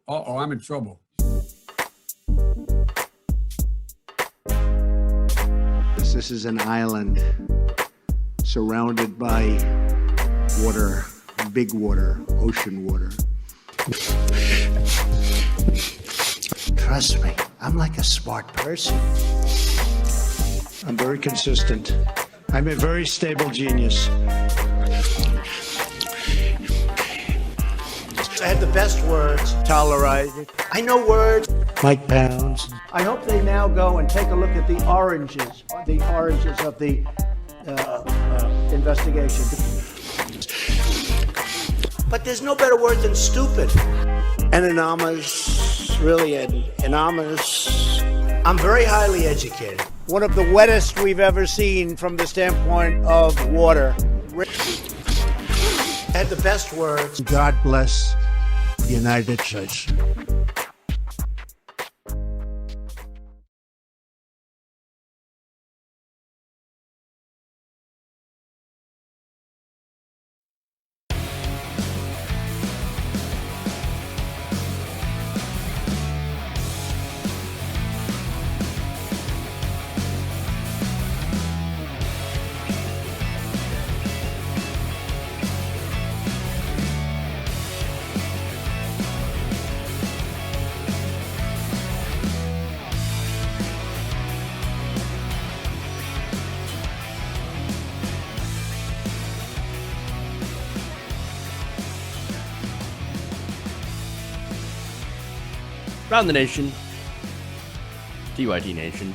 Uh-oh, I'm in trouble. This is an island surrounded by water, big water, ocean water. Trust me, I'm like a smart person. I'm very consistent. I'm a very stable genius. I had the best words, tolerated. I know words. Mike Pounds. I hope they now go and take a look at the oranges of the investigation. But there's no better word than stupid. Anonymous, really anonymous. I'm very highly educated. One of the wettest we've ever seen from the standpoint of water. I had the best words. God bless the United States. Around the nation, TYT Nation.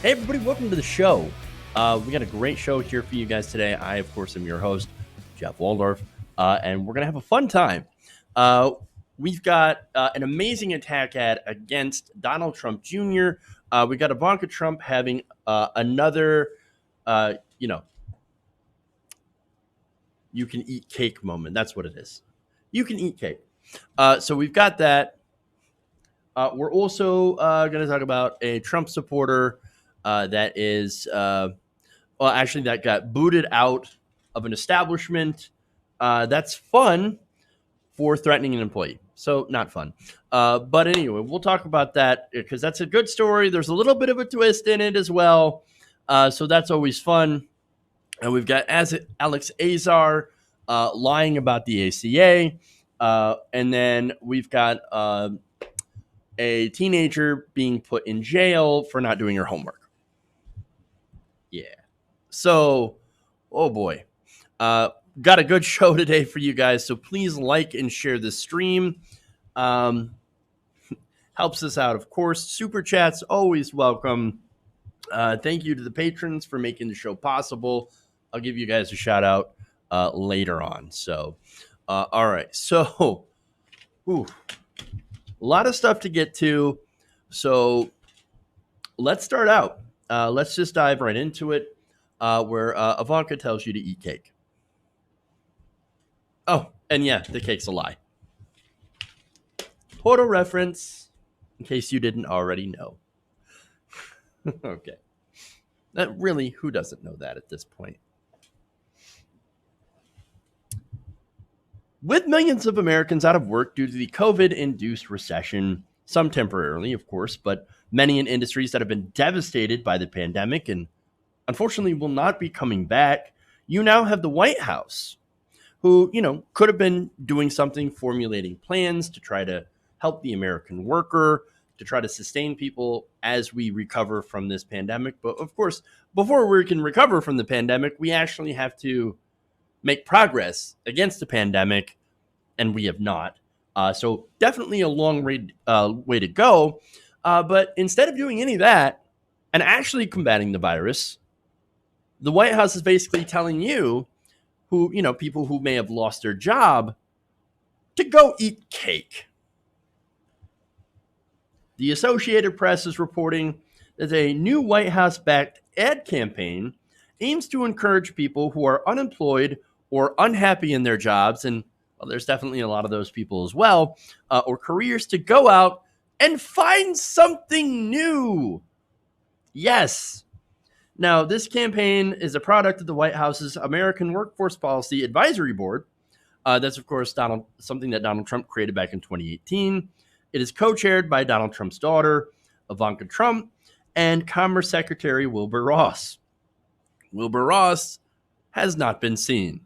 Hey everybody, welcome to the show. We got a great show here for you guys today. I, of course, am your host, Jeff Waldorf, and we're going to have a fun time. We've got an amazing attack ad against Donald Trump Jr. We got Ivanka Trump having another, you can eat cake moment. That's what it is. You can eat cake. So we've got that. We're also going to talk about a Trump supporter that got booted out of an establishment. That's fun for threatening an employee. So not fun. But anyway, we'll talk about that because that's a good story. There's a little bit of a twist in it as well. So that's always fun. And we've got Alex Azar lying about the ACA. And then we've got a teenager being put in jail for not doing her homework. Yeah. So, oh boy. Got a good show today for you guys. So please like and share the stream. Helps us out, of course. Super chats, always welcome. Thank you to the patrons for making the show possible. I'll give you guys a shout out later on. So, all right. So, a lot of stuff to get to. So let's start out. Let's just dive right into it where Ivanka tells you to eat cake. Oh, and yeah, the cake's a lie. Portal reference, in case you didn't already know. Okay. Who doesn't know that at this point? With millions of Americans out of work due to the COVID-induced recession, some temporarily, of course, but many in industries that have been devastated by the pandemic and unfortunately will not be coming back, you now have the White House, who, could have been doing something, formulating plans to try to help the American worker, to try to sustain people as we recover from this pandemic. But of course, before we can recover from the pandemic, we actually have to make progress against the pandemic, and we have not. So definitely a long way to go. But instead of doing any of that and actually combating the virus, the White House is basically telling you, people who may have lost their job, to go eat cake. The Associated Press is reporting that a new White House-backed ad campaign aims to encourage people who are unemployed or unhappy in their jobs, and there's definitely a lot of those people as well, or careers, to go out and find something new. Yes. Now, this campaign is a product of the White House's American Workforce Policy Advisory Board, That's, of course, something that Donald Trump created back in 2018. It is co-chaired by Donald Trump's daughter, Ivanka Trump, and Commerce Secretary Wilbur Ross. Wilbur Ross has not been seen,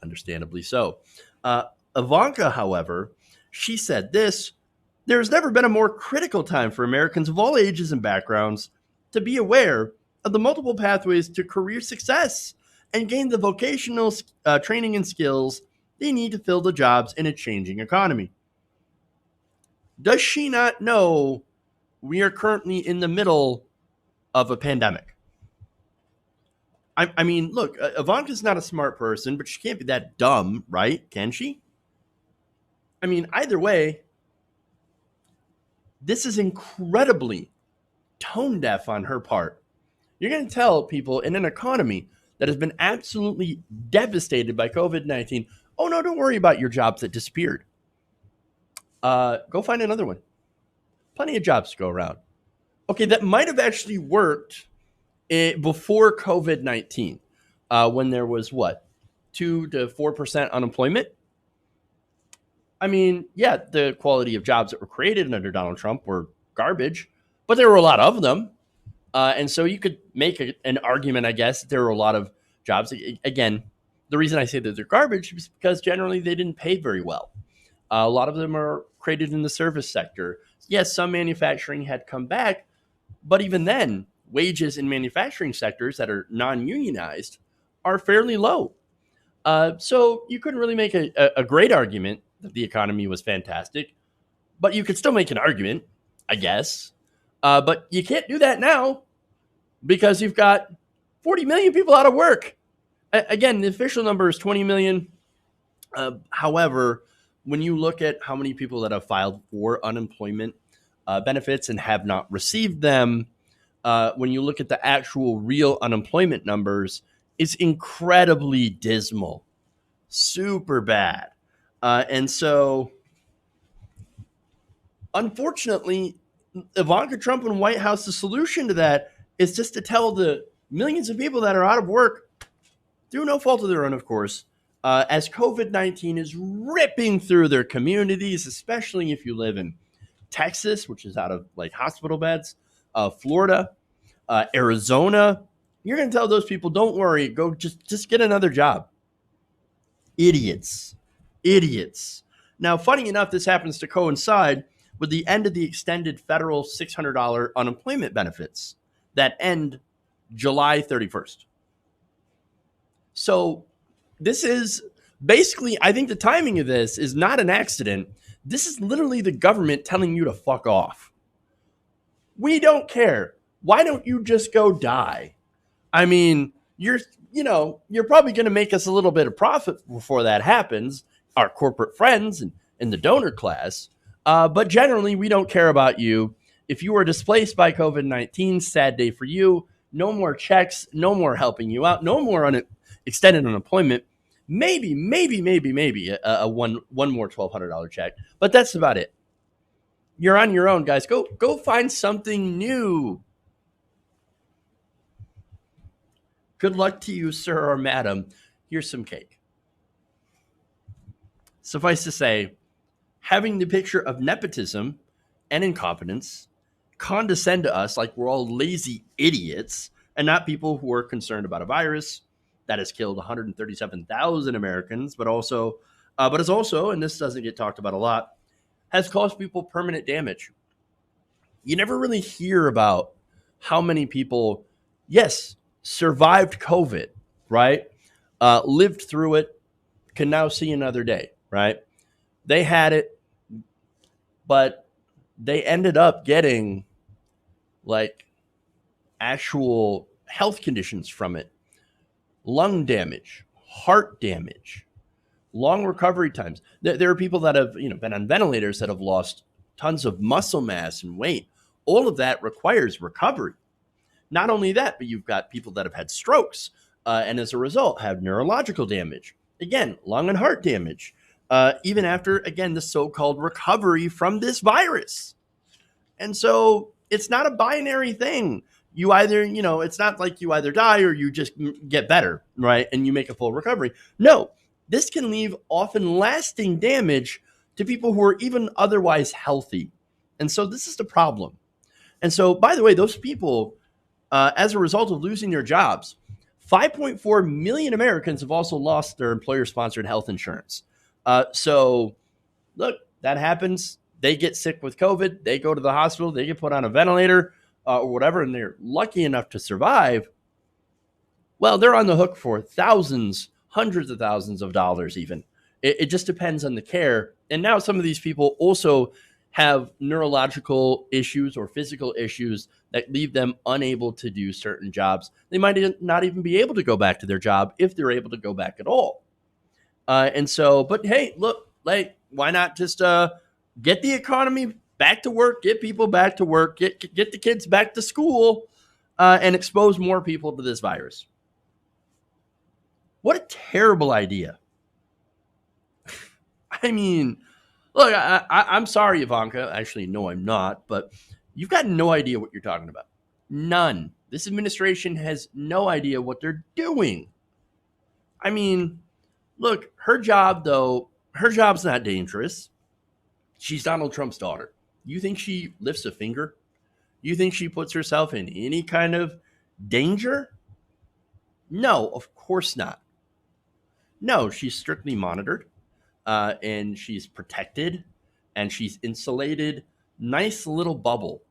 understandably so. Ivanka, however, she said this: "There has never been a more critical time for Americans of all ages and backgrounds to be aware of the multiple pathways to career success and gain the vocational training and skills they need to fill the jobs in a changing economy." Does she not know we are currently in the middle of a pandemic? I mean, look, Ivanka's not a smart person, but she can't be that dumb, right? Can she? I mean, either way, this is incredibly tone deaf on her part. You're going to tell people in an economy that has been absolutely devastated by COVID-19, oh, no, don't worry about your jobs that disappeared. Go find another one. Plenty of jobs to go around. Okay, that might have actually worked before COVID-19, when there was, 2 to 4% unemployment? I mean, yeah, the quality of jobs that were created under Donald Trump were garbage, but there were a lot of them. And so you could make an argument, I guess, there were a lot of jobs. Again, the reason I say that they're garbage is because generally they didn't pay very well. A lot of them are created in the service sector. Yes, some manufacturing had come back, but even then, wages in manufacturing sectors that are non-unionized are fairly low. So you couldn't really make a great argument that the economy was fantastic, but you could still make an argument, I guess. But you can't do that now because you've got 40 million people out of work. Again, the official number is 20 million. However, when you look at how many people that have filed for unemployment benefits and have not received them, when you look at the actual real unemployment numbers, it's incredibly dismal, super bad. And so, unfortunately, Ivanka Trump and White House, the solution to that is just to tell the millions of people that are out of work, through no fault of their own, of course, as COVID-19 is ripping through their communities, especially if you live in Texas, which is out of like hospital beds, Florida, Arizona. You're going to tell those people, don't worry, go just get another job. Idiots. Now, funny enough, this happens to coincide with the end of the extended federal $600 unemployment benefits that end July 31st. So this is basically, I think the timing of this is not an accident. This is literally the government telling you to fuck off. We don't care. Why don't you just go die? I mean, you're probably going to make us a little bit of profit before that happens, our corporate friends and the donor class. But generally, we don't care about you. If you are displaced by COVID-19, sad day for you. No more checks, no more helping you out, no more extended unemployment. Maybe a one more $1,200 check. But that's about it. You're on your own, guys. Go find something new. Good luck to you, sir or madam. Here's some cake. Suffice to say, having the picture of nepotism and incompetence condescend to us like we're all lazy idiots and not people who are concerned about a virus that has killed 137,000 Americans, but is also, and this doesn't get talked about a lot, has caused people permanent damage. You never really hear about how many people, yes, survived COVID, right? Lived through it, can now see another day, right? They had it, but they ended up getting like actual health conditions from it. Lung damage, heart damage, long recovery times. There are people that have been on ventilators that have lost tons of muscle mass and weight. All of that requires recovery. Not only that, but you've got people that have had strokes and as a result have neurological damage. Again, lung and heart damage. Even after, again, the so-called recovery from this virus. And so it's not a binary thing. You either, it's not like you either die or you just get better, right? And you make a full recovery. No, this can leave often lasting damage to people who are even otherwise healthy. And so this is the problem. And so, by the way, those people, as a result of losing their jobs, 5.4 million Americans have also lost their employer-sponsored health insurance. So, look, that happens. They get sick with COVID. They go to the hospital. They get put on a ventilator or whatever, and they're lucky enough to survive. Well, they're on the hook for thousands, hundreds of thousands of dollars even. It just depends on the care. And now some of these people also have neurological issues or physical issues that leave them unable to do certain jobs. They might not even be able to go back to their job if they're able to go back at all. And so, but hey, look, like, why not just get the economy back to work, get people back to work, get the kids back to school, and expose more people to this virus? What a terrible idea. I mean, look, I'm sorry, Ivanka. Actually, no, I'm not. But you've got no idea what you're talking about. None. This administration has no idea what they're doing. I mean, look, her job, though, her job's not dangerous. She's Donald Trump's daughter. You think she lifts a finger? You think she puts herself in any kind of danger? No, of course not. No, she's strictly monitored. And she's protected and she's insulated. Nice little bubble.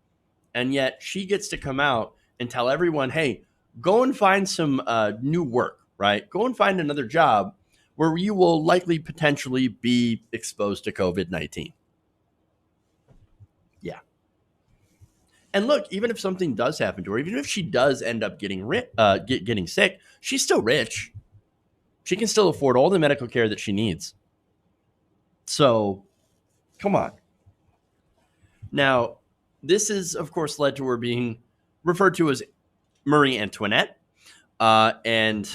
And yet she gets to come out and tell everyone, hey, go and find some new work, right? Go and find another job where you will likely potentially be exposed to COVID-19. Yeah. And look, even if something does happen to her, even if she does end up getting sick, she's still rich. She can still afford all the medical care that she needs. So, come on. Now, this is, of course, led to her being referred to as Marie Antoinette. And,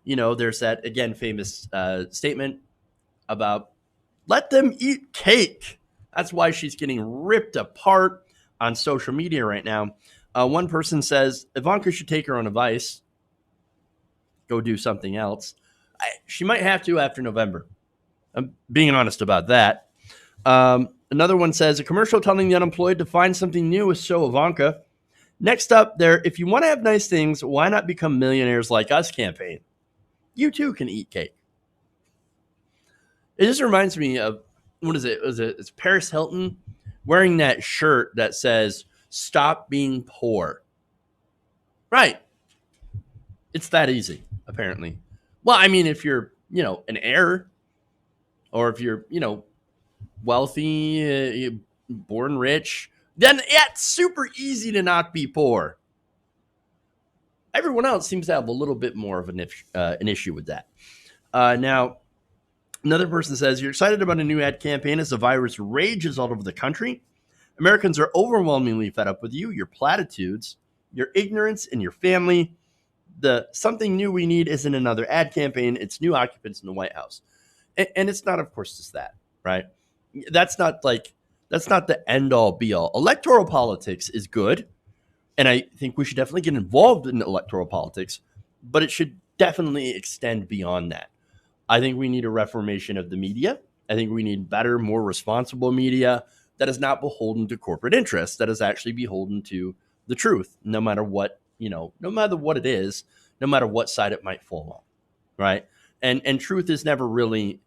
you know, there's that, again, famous statement about let them eat cake. That's why she's getting ripped apart on social media right now. One person says, Ivanka should take her own advice. Go do something else. She might have to after November. I'm being honest about that. Another one says, a commercial telling the unemployed to find something new is so Ivanka. Next up there, if you want to have nice things, why not become millionaires like us campaign? You too can eat cake. It just reminds me of, what is it? It's Paris Hilton wearing that shirt that says, stop being poor. Right. It's that easy, apparently. Well, I mean, if you're, an heir, or if you're, wealthy, born rich, then it's super easy to not be poor. Everyone else seems to have a little bit more of an issue with that. Now, another person says, you're excited about a new ad campaign as the virus rages all over the country. Americans are overwhelmingly fed up with you, your platitudes, your ignorance, and your family. The something new we need isn't another ad campaign. It's new occupants in the White House. And it's not, of course, just that, right? That's not the end all be all. Electoral politics is good. And I think we should definitely get involved in electoral politics, but it should definitely extend beyond that. I think we need a reformation of the media. I think we need better, more responsible media that is not beholden to corporate interests, that is actually beholden to the truth, no matter what, no matter what it is, no matter what side it might fall on, right? And truth is never really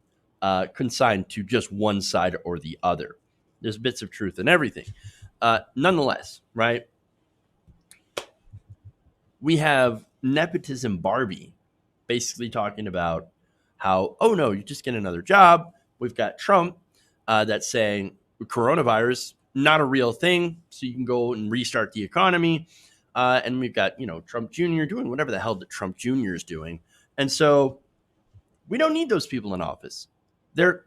consigned to just one side or the other. There's bits of truth in everything. Nonetheless, right? We have nepotism Barbie basically talking about how, oh no, you just get another job. We've got Trump that's saying coronavirus, not a real thing. So you can go and restart the economy. And we've got, Trump Jr. doing whatever the hell that Trump Jr. is doing. And so we don't need those people in office. They're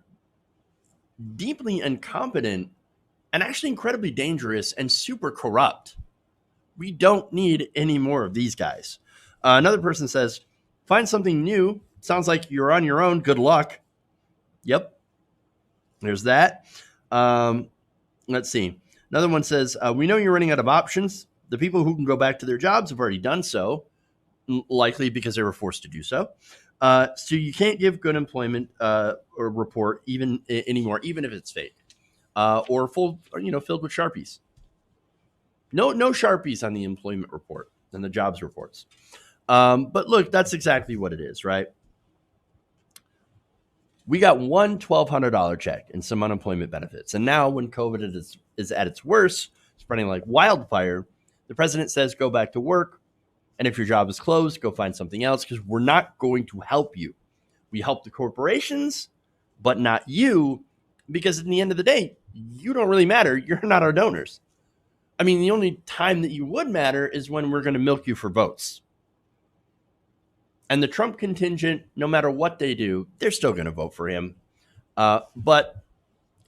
deeply incompetent and actually incredibly dangerous and super corrupt. We don't need any more of these guys. Another person says, find something new. Sounds like you're on your own. Good luck. Yep. There's that. Let's see. Another one says, we know you're running out of options. The people who can go back to their jobs have already done so. likely because they were forced to do so. So you can't give good employment or report even anymore, even if it's fake or full, or, filled with Sharpies. No Sharpies on the employment report and the jobs reports. But look, that's exactly what it is, right? We got one $1,200 check and some unemployment benefits. And now when COVID is at its worst, spreading like wildfire, the president says, go back to work. And if your job is closed, go find something else because we're not going to help you. We help the corporations, but not you, because at the end of the day, you don't really matter. You're not our donors. I mean, the only time that you would matter is when we're going to milk you for votes. And the Trump contingent, no matter what they do, they're still going to vote for him. But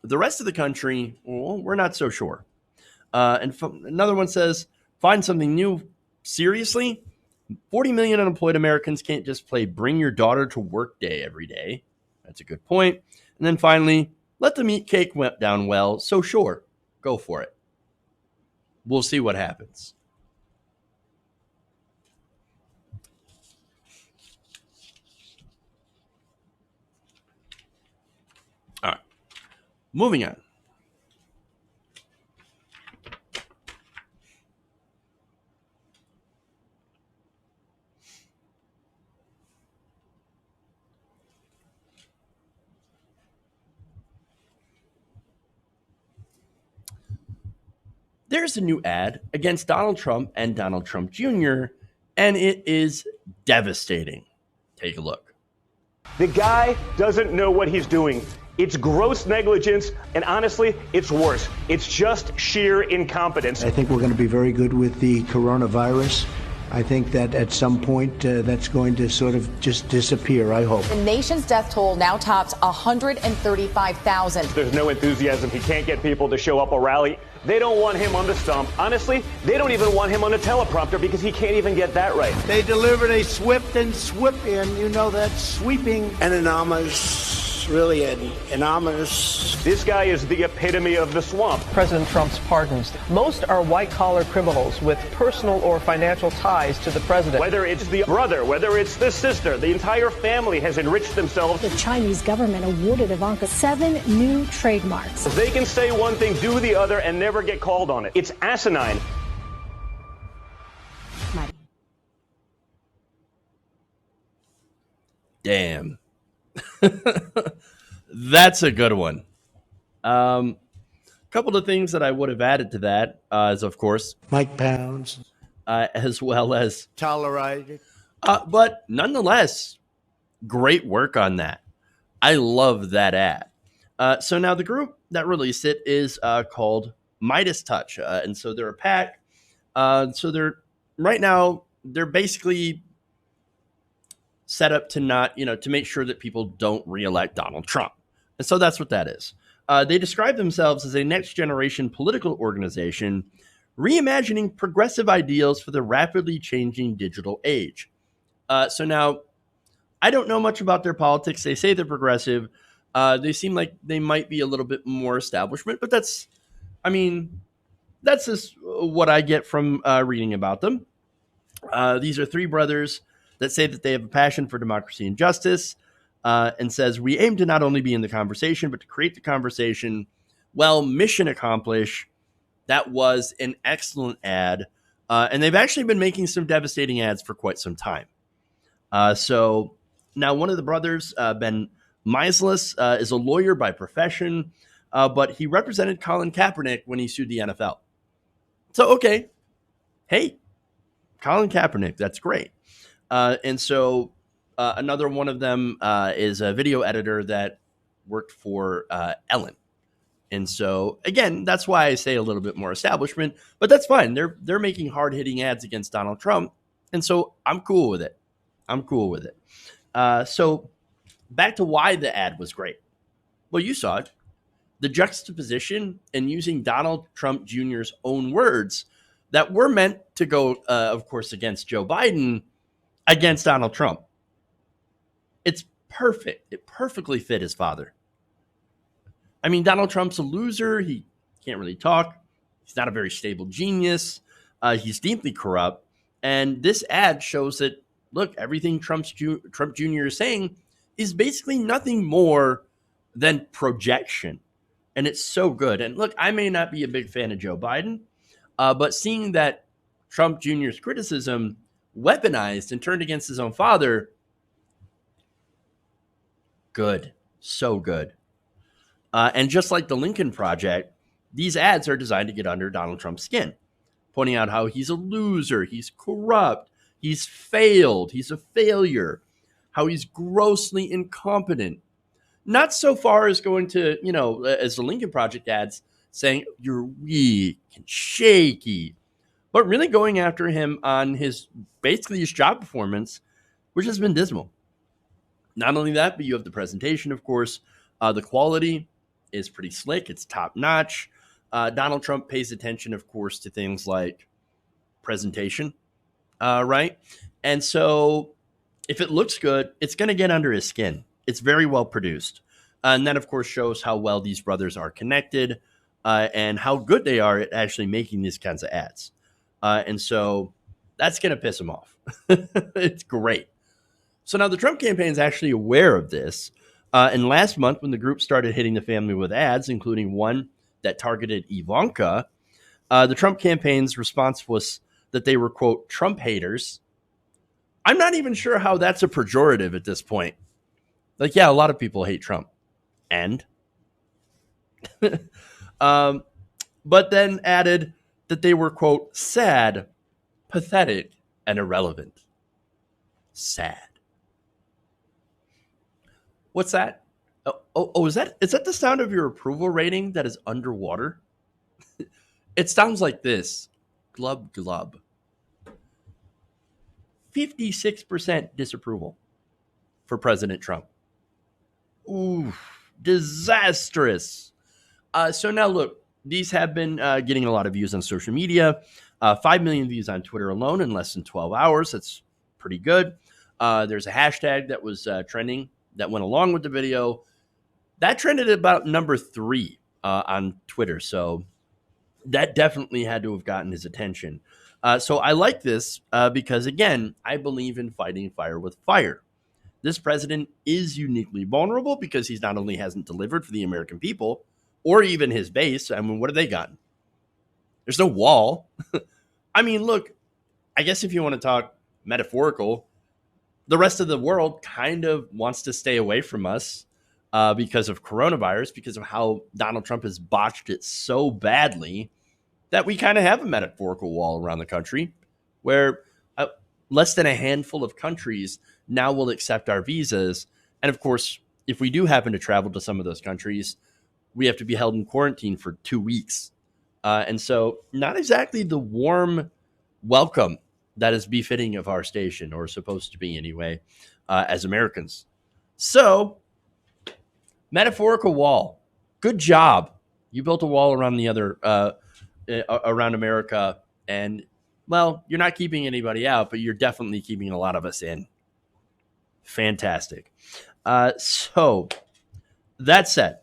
the rest of the country, well, we're not so sure. And another one says, find something new. Seriously? 40 million unemployed Americans can't just play bring your daughter to work day every day. That's a good point. And then finally, let them eat cake went down well. So sure, go for it. We'll see what happens. All right, moving on. There's a new ad against Donald Trump and Donald Trump Jr., and it is devastating. Take a look. The guy doesn't know what he's doing. It's gross negligence, and honestly, it's worse. It's just sheer incompetence. I think we're going to be very good with the coronavirus. I think that at some point that's going to sort of just disappear, I hope. The nation's death toll now tops 135,000. There's no enthusiasm. He can't get people to show up or rally. They don't want him on the stump. Honestly, they don't even want him on a teleprompter because he can't even get that right. They delivered a swift and swip in, that sweeping. An anonymous, really an ominous. This guy is the epitome of the swamp. President Trump's pardons. Most are white-collar criminals with personal or financial ties to the president. Whether it's the brother, whether it's the sister, the entire family has enriched themselves. The Chinese government awarded Ivanka 7 new trademarks. They can say one thing, do the other, and never get called on it. It's asinine. Damn. That's a good one. A couple of things that I would have added to that is, of course, Mike Pounds. as well as Tolerated. but nonetheless, great work on that. I love that ad. So now the group that released it is called Midas Touch. And so they're a PAC. So they're basically set up to not, to make sure that people don't reelect Donald Trump. And so that's what that is. They describe themselves as a next generation political organization, reimagining progressive ideals for the rapidly changing digital age. So now, I don't know much about their politics. They say they're progressive. They seem like they might be a little bit more establishment, but that's just what I get from reading about them. These are three brothers that say that they have a passion for democracy and justice, and says, we aim to not only be in the conversation, but to create the conversation. Well, mission accomplished. That was an excellent ad. And they've actually been making some devastating ads for quite some time. So now one of the brothers, Ben Midas, is a lawyer by profession, but he represented Colin Kaepernick when he sued the NFL. So, okay. Hey, Colin Kaepernick, that's great. And so another one of them is a video editor that worked for Ellen. And so, again, that's why I say a little bit more establishment, but that's fine. They're making hard-hitting ads against Donald Trump, and so I'm cool with it. So back to why the ad was great. Well, you saw it. The juxtaposition and using Donald Trump Jr.'s own words that were meant to go, of course, against Joe Biden, against Donald Trump. It's perfect. It perfectly fit his father. I mean, Donald Trump's a loser. He can't really talk. He's not a very stable genius. He's deeply corrupt. And this ad shows that look, everything Trump Jr. is saying is basically nothing more than projection. And it's so good. And look, I may not be a big fan of Joe Biden, but seeing that Trump Jr.'s criticism weaponized and turned against his own father, good. So good. And just like the Lincoln Project, these ads are designed to get under Donald Trump's skin, pointing out how he's a loser, he's corrupt, he's failed, he's a failure, how he's grossly incompetent. Not so far as going to, as the Lincoln Project ads, saying you're weak and shaky, but really going after him on basically his job performance, which has been dismal. Not only that, but you have the presentation, of course. The quality is pretty slick. It's top notch. Donald Trump pays attention, of course, to things like presentation, right? And so if it looks good, it's going to get under his skin. It's very well produced. And that, of course, shows how well these brothers are connected and how good they are at actually making these kinds of ads. And so that's going to piss him off. It's great. So now the Trump campaign is actually aware of this. And last month, when the group started hitting the family with ads, including one that targeted Ivanka, the Trump campaign's response was that they were, quote, Trump haters. I'm not even sure how that's a pejorative at this point. Like, yeah, a lot of people hate Trump. And? But then added that they were, quote, sad, pathetic, and irrelevant. Sad. What's that? Oh, is that the sound of your approval rating that is underwater? It sounds like this. Glub, glub. 56% disapproval for President Trump. Ooh, disastrous. So now look, these have been getting a lot of views on social media. 5 million views on Twitter alone in less than 12 hours. That's pretty good. There's a hashtag that was trending that went along with the video. That trended at about number 3 on Twitter. So that definitely had to have gotten his attention. So I like this because, again, I believe in fighting fire with fire. This president is uniquely vulnerable because he's not only hasn't delivered for the American people or even his base. I mean, what have they gotten? There's no wall. I mean, look, I guess if you want to talk metaphorical, the rest of the world kind of wants to stay away from us because of coronavirus, because of how Donald Trump has botched it so badly that we kind of have a metaphorical wall around the country where less than a handful of countries now will accept our visas. And of course, if we do happen to travel to some of those countries, we have to be held in quarantine for 2 weeks. And so not exactly the warm welcome that is befitting of our station, or supposed to be anyway, as Americans. So, metaphorical wall. Good job. You built a wall around around America, and, well, you're not keeping anybody out, but you're definitely keeping a lot of us in. Fantastic. So, that said,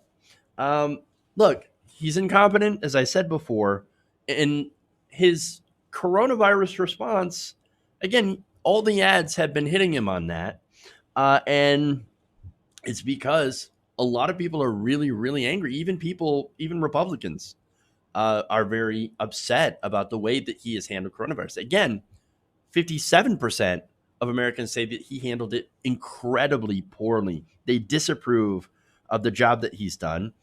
look, he's incompetent, as I said before, in his coronavirus response. Again, all the ads have been hitting him on that. And it's because a lot of people are really, really angry. Even Republicans are very upset about the way that he has handled coronavirus. Again, 57% of Americans say that he handled it incredibly poorly. They disapprove of the job that he's done.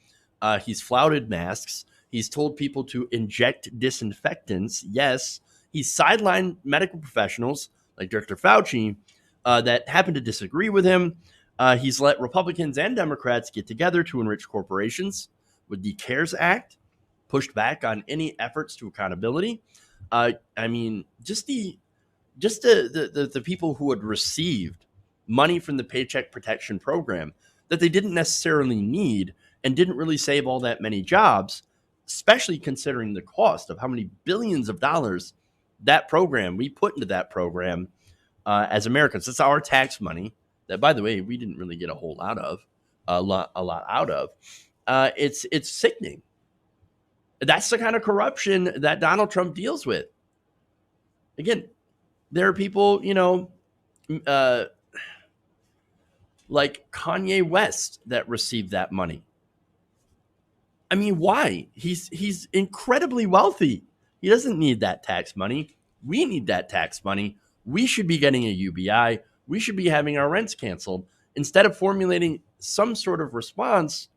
He's flouted masks. He's told people to inject disinfectants. Yes, he's sidelined medical professionals like Dr. Fauci that happen to disagree with him. He's let Republicans and Democrats get together to enrich corporations with the CARES Act, pushed back on any efforts to accountability. I mean, just the people who had received money from the Paycheck Protection Program that they didn't necessarily need and didn't really save all that many jobs, especially considering the cost of how many billions of dollars we put into that program as Americans. It's our tax money that, by the way, we didn't really get a lot out of. It's sickening. That's the kind of corruption that Donald Trump deals with. Again, there are people, like Kanye West that received that money. I mean, why? He's incredibly wealthy. He doesn't need that tax money. We need that tax money. We should be getting a UBI. We should be having our rents canceled instead of formulating some sort of response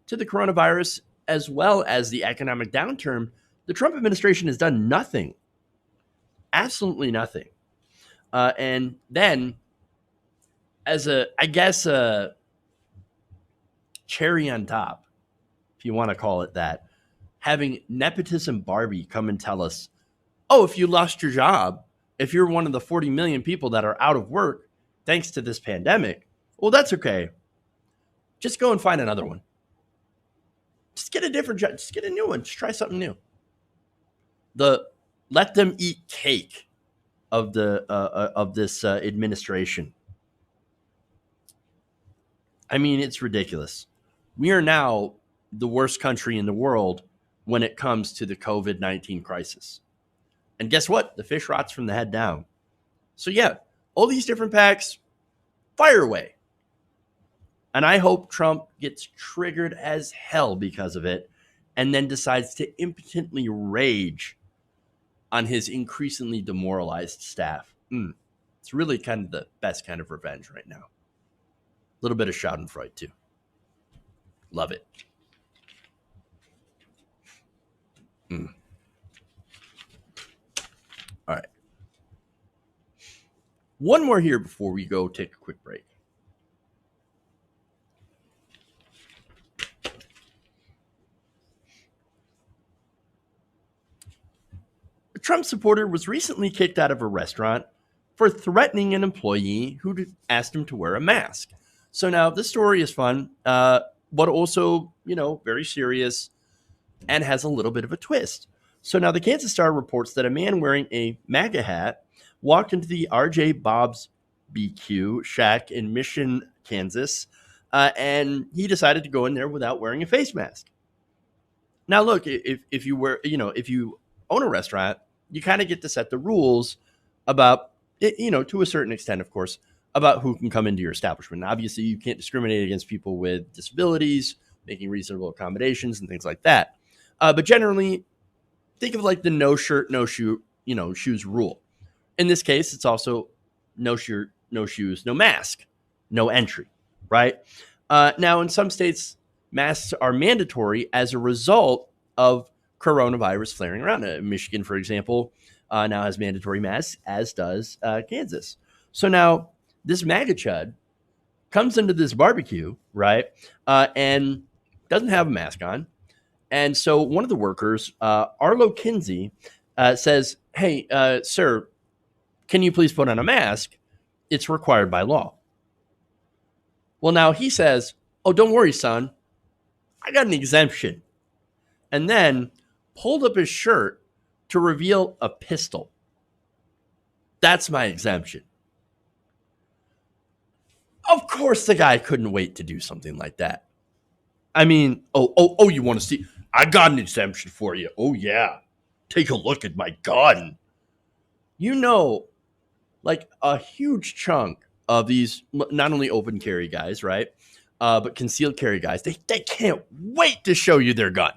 to the coronavirus as well as the economic downturn. The Trump administration has done nothing, absolutely nothing. And then, as a cherry on top, if you want to call it that, having nepotism Barbie come and tell us, oh, if you lost your job, if you're one of the 40 million people that are out of work thanks to this pandemic, well, that's okay. Just go and find another one. Just get a different job. Just get a new one. Just try something new. Let them eat cake of this administration. I mean, it's ridiculous. We are now the worst country in the world when it comes to the COVID-19 crisis. And guess what? The fish rots from the head down. So yeah, all these different packs, fire away. And I hope Trump gets triggered as hell because of it and then decides to impotently rage on his increasingly demoralized staff. It's really kind of the best kind of revenge right now. A little bit of Schadenfreude too. Love it. All right. One more here before we go take a quick break. A Trump supporter was recently kicked out of a restaurant for threatening an employee who asked him to wear a mask. So now this story is fun, but also, very serious and has a little bit of a twist. So now the Kansas Star reports that a man wearing a MAGA hat walked into the R.J. Bob's BQ Shack in Mission, Kansas, and he decided to go in there without wearing a face mask. Now, look, if you own a restaurant, you kind of get to set the rules about, to a certain extent, of course, about who can come into your establishment. Obviously, you can't discriminate against people with disabilities, making reasonable accommodations and things like that. But generally, think of like the no shirt, no shoe, shoes rule. In this case, it's also no shirt, no shoes, no mask, no entry, right? Now, in some states, masks are mandatory as a result of coronavirus flaring around. Michigan, for example, now has mandatory masks, as does Kansas. So now this MAGA chud comes into this barbecue, right, and doesn't have a mask on. And so one of the workers, Arlo Kinsey, says, hey, sir, can you please put on a mask? It's required by law. Well, now he says, oh, don't worry, son. I got an exemption. And then pulled up his shirt to reveal a pistol. That's my exemption. Of course, the guy couldn't wait to do something like that. I mean, oh, you want to see? I got an exemption for you. Oh, yeah. Take a look at my gun. Like a huge chunk of these, not only open carry guys, right, but concealed carry guys, they can't wait to show you their gun.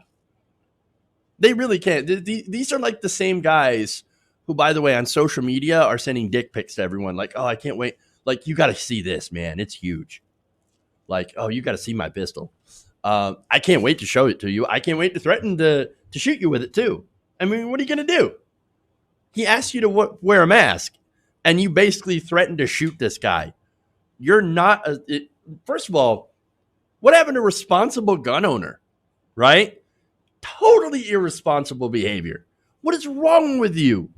They really can't. These are like the same guys who, by the way, on social media are sending dick pics to everyone. Like, oh, I can't wait. Like, you got to see this, man. It's huge. Like, oh, you got to see my pistol. I can't wait to show it to you. I can't wait to threaten to shoot you with it, too. I mean, what are you going to do? He asked you to wear a mask, and you basically threatened to shoot this guy. You're not first of all, what happened to responsible gun owner, right? Totally irresponsible behavior. What is wrong with you?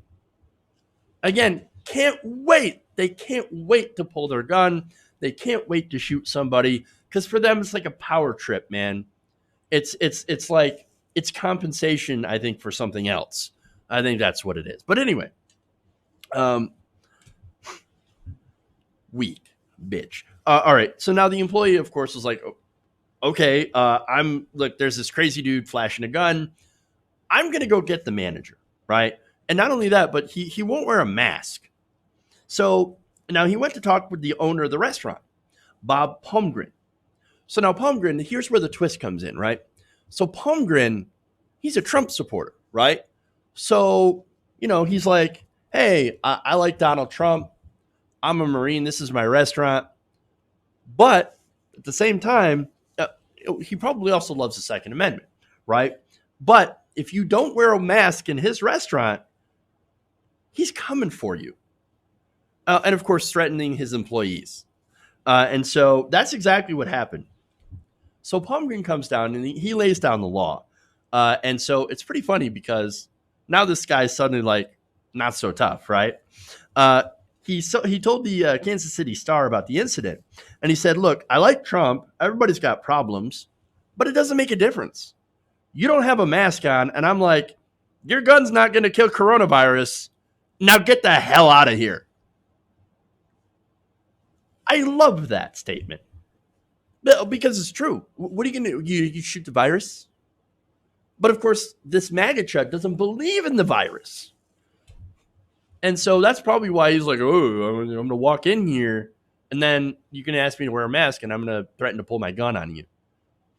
Again, can't wait. They can't wait to pull their gun. They can't wait to shoot somebody because for them, it's like a power trip, man. It's like it's compensation, I think, for something else. I think that's what it is. But anyway, weak bitch. All right. So now the employee, of course, is like, oh, okay, there's this crazy dude flashing a gun. I'm going to go get the manager, right? And not only that, but he won't wear a mask. So Now, he went to talk with the owner of the restaurant, Bob Palmgren. So now Palmgren, here's where the twist comes in, right? So Palmgren, he's a Trump supporter, right? So, he's like, hey, I like Donald Trump. I'm a Marine. This is my restaurant. But at the same time, he probably also loves the Second Amendment, right? But if you don't wear a mask in his restaurant, he's coming for you. And of course, threatening his employees. And so that's exactly what happened. So Palmgren comes down and he lays down the law. And so it's pretty funny because now this guy's suddenly like not so tough, right? He told the Kansas City Star about the incident. And he said, look, I like Trump. Everybody's got problems, but it doesn't make a difference. You don't have a mask on. And I'm like, your gun's not going to kill coronavirus. Now get the hell out of here. I love that statement because it's true. What are you going to do? You shoot the virus? But of course, this MAGA chud doesn't believe in the virus. And so that's probably why he's like, oh, I'm going to walk in here and then you can ask me to wear a mask and I'm going to threaten to pull my gun on you.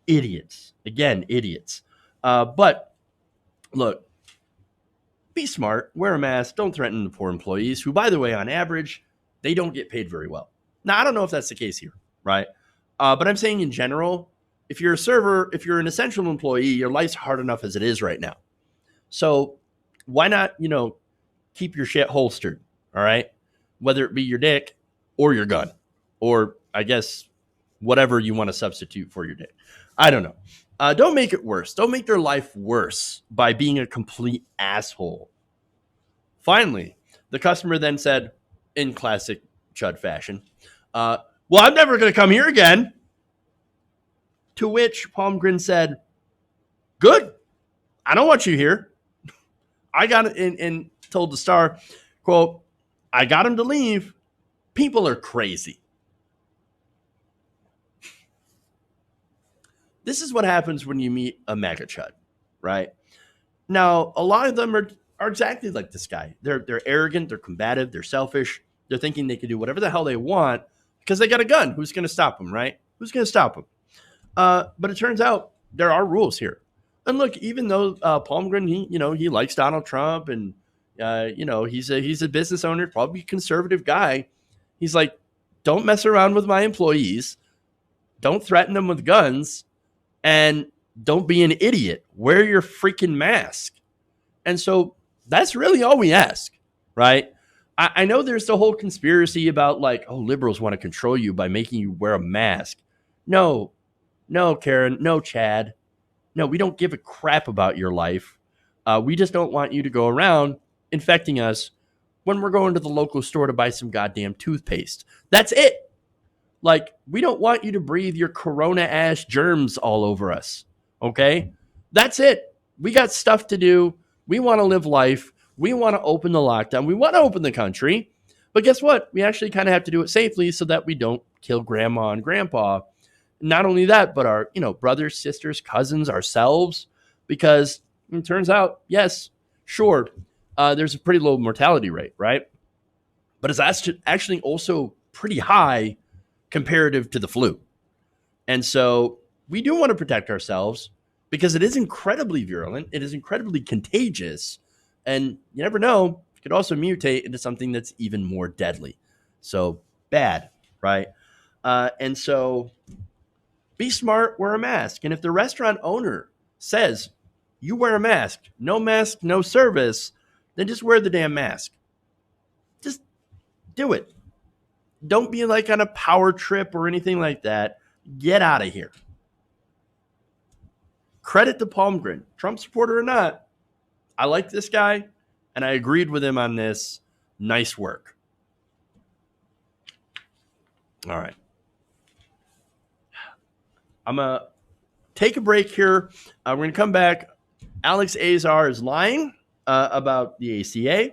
Idiots. Again, idiots. But look, be smart, wear a mask, don't threaten the poor employees who, by the way, on average, they don't get paid very well. Now, I don't know if that's the case here, right? But I'm saying in general, if you're a server, if you're an essential employee, your life's hard enough as it is right now. So why not, keep your shit holstered, all right? Whether it be your dick or your gun, or I guess whatever you want to substitute for your dick. I don't know. Don't make it worse. Don't make their life worse by being a complete asshole. Finally, the customer then said, in classic chud fashion, well, I'm never going to come here again. To which Palmgren said, good. I don't want you here. I got it and told the Star, quote, I got him to leave. People are crazy. This is what happens when you meet a MAGA chud, right? Now, a lot of them are exactly like this guy. They're arrogant, they're combative, they're selfish. They're thinking they can do whatever the hell they want because they got a gun. Who's going to stop them, right? Who's going to stop them? But it turns out there are rules here. And look, even though Palmgren, he likes Donald Trump and, he's a business owner, probably a conservative guy. He's like, don't mess around with my employees. Don't threaten them with guns. And don't be an idiot. Wear your freaking mask. And so that's really all we ask, right? I know there's the whole conspiracy about like, oh, liberals want to control you by making you wear a mask. No, Karen. No, Chad. No, we don't give a crap about your life. We just don't want you to go around infecting us when we're going to the local store to buy some goddamn toothpaste. That's it. Like, we don't want you to breathe your corona-ass germs all over us, okay? That's it. We got stuff to do. We want to live life. We want to open the lockdown. We want to open the country. But guess what? We actually kind of have to do it safely so that we don't kill grandma and grandpa. Not only that, but our, brothers, sisters, cousins, ourselves. Because it turns out, yes, sure, there's a pretty low mortality rate, right? But it's actually also pretty high comparative to the flu. And so we do want to protect ourselves because it is incredibly virulent. It is incredibly contagious. And you never know, it could also mutate into something that's even more deadly. So bad, right? And so be smart, wear a mask. And if the restaurant owner says, you wear a mask, no service, then just wear the damn mask. Just do it. Don't be like on a power trip or anything like that. Get out of here. Credit to Palmgren, Trump supporter or not. I like this guy, and I agreed with him on this. Nice work. All right. I'm going to take a break here. We're going to come back. Alex Azar is lying about the ACA,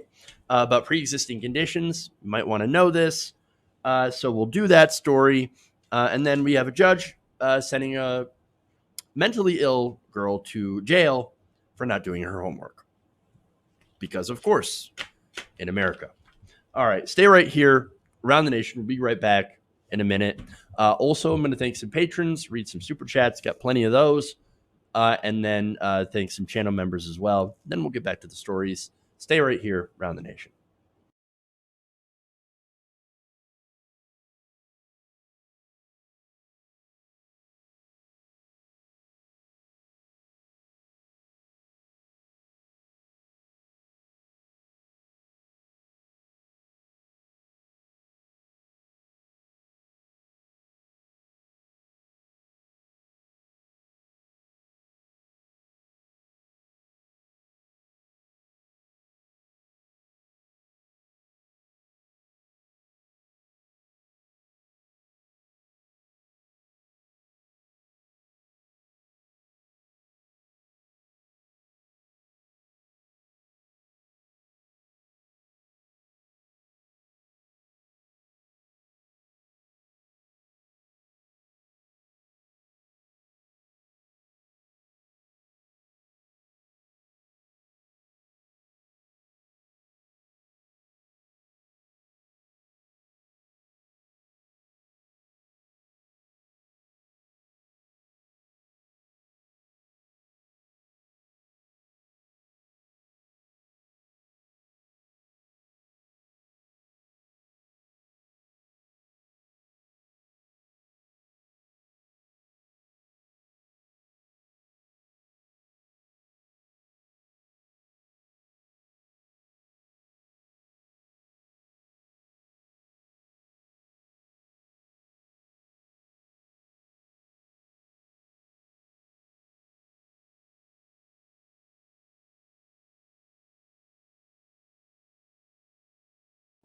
about pre-existing conditions. You might want to know this. So we'll do that story. And then we have a judge sending a mentally ill girl to jail for not doing her homework. Because, of course, in America. All right, stay right here. Around the Nation. We'll be right back in a minute. Also, I'm going to thank some patrons, read some super chats, got plenty of those, and then thank some channel members as well. Then we'll get back to the stories. Stay right here, Around the Nation.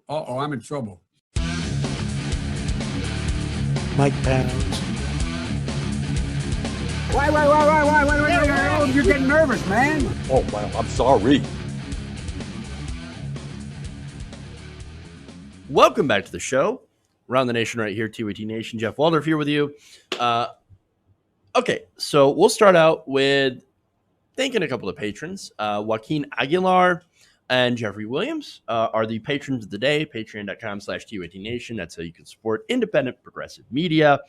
Uh-oh, I'm in trouble. Mike Pounds. Why? Oh, you're getting nervous, man. Oh, wow, I'm sorry. Welcome back to the show. Around the Nation right here, TWT Nation. Jeff Waldorf here with you. Okay, so we'll start out with thanking a couple of patrons. Joaquin Aguilar and Jeffrey Williams are the patrons of the day. Patreon.com/TWT Nation. That's how you can support independent progressive media.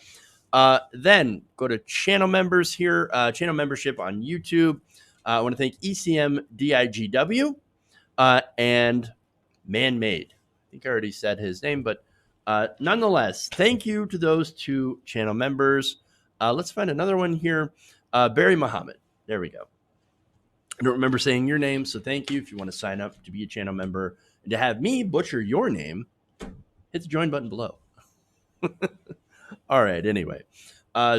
Then go to channel members here, channel membership on YouTube. I want to thank ECMDIGW and Man-Made. I think I already said his name, but nonetheless, thank you to those two channel members. Let's find another one here. Barry Muhammad. There we go. I don't remember saying your name, so thank you. If you want to sign up to be a channel member and to have me butcher your name, hit the join button below. All right, anyway.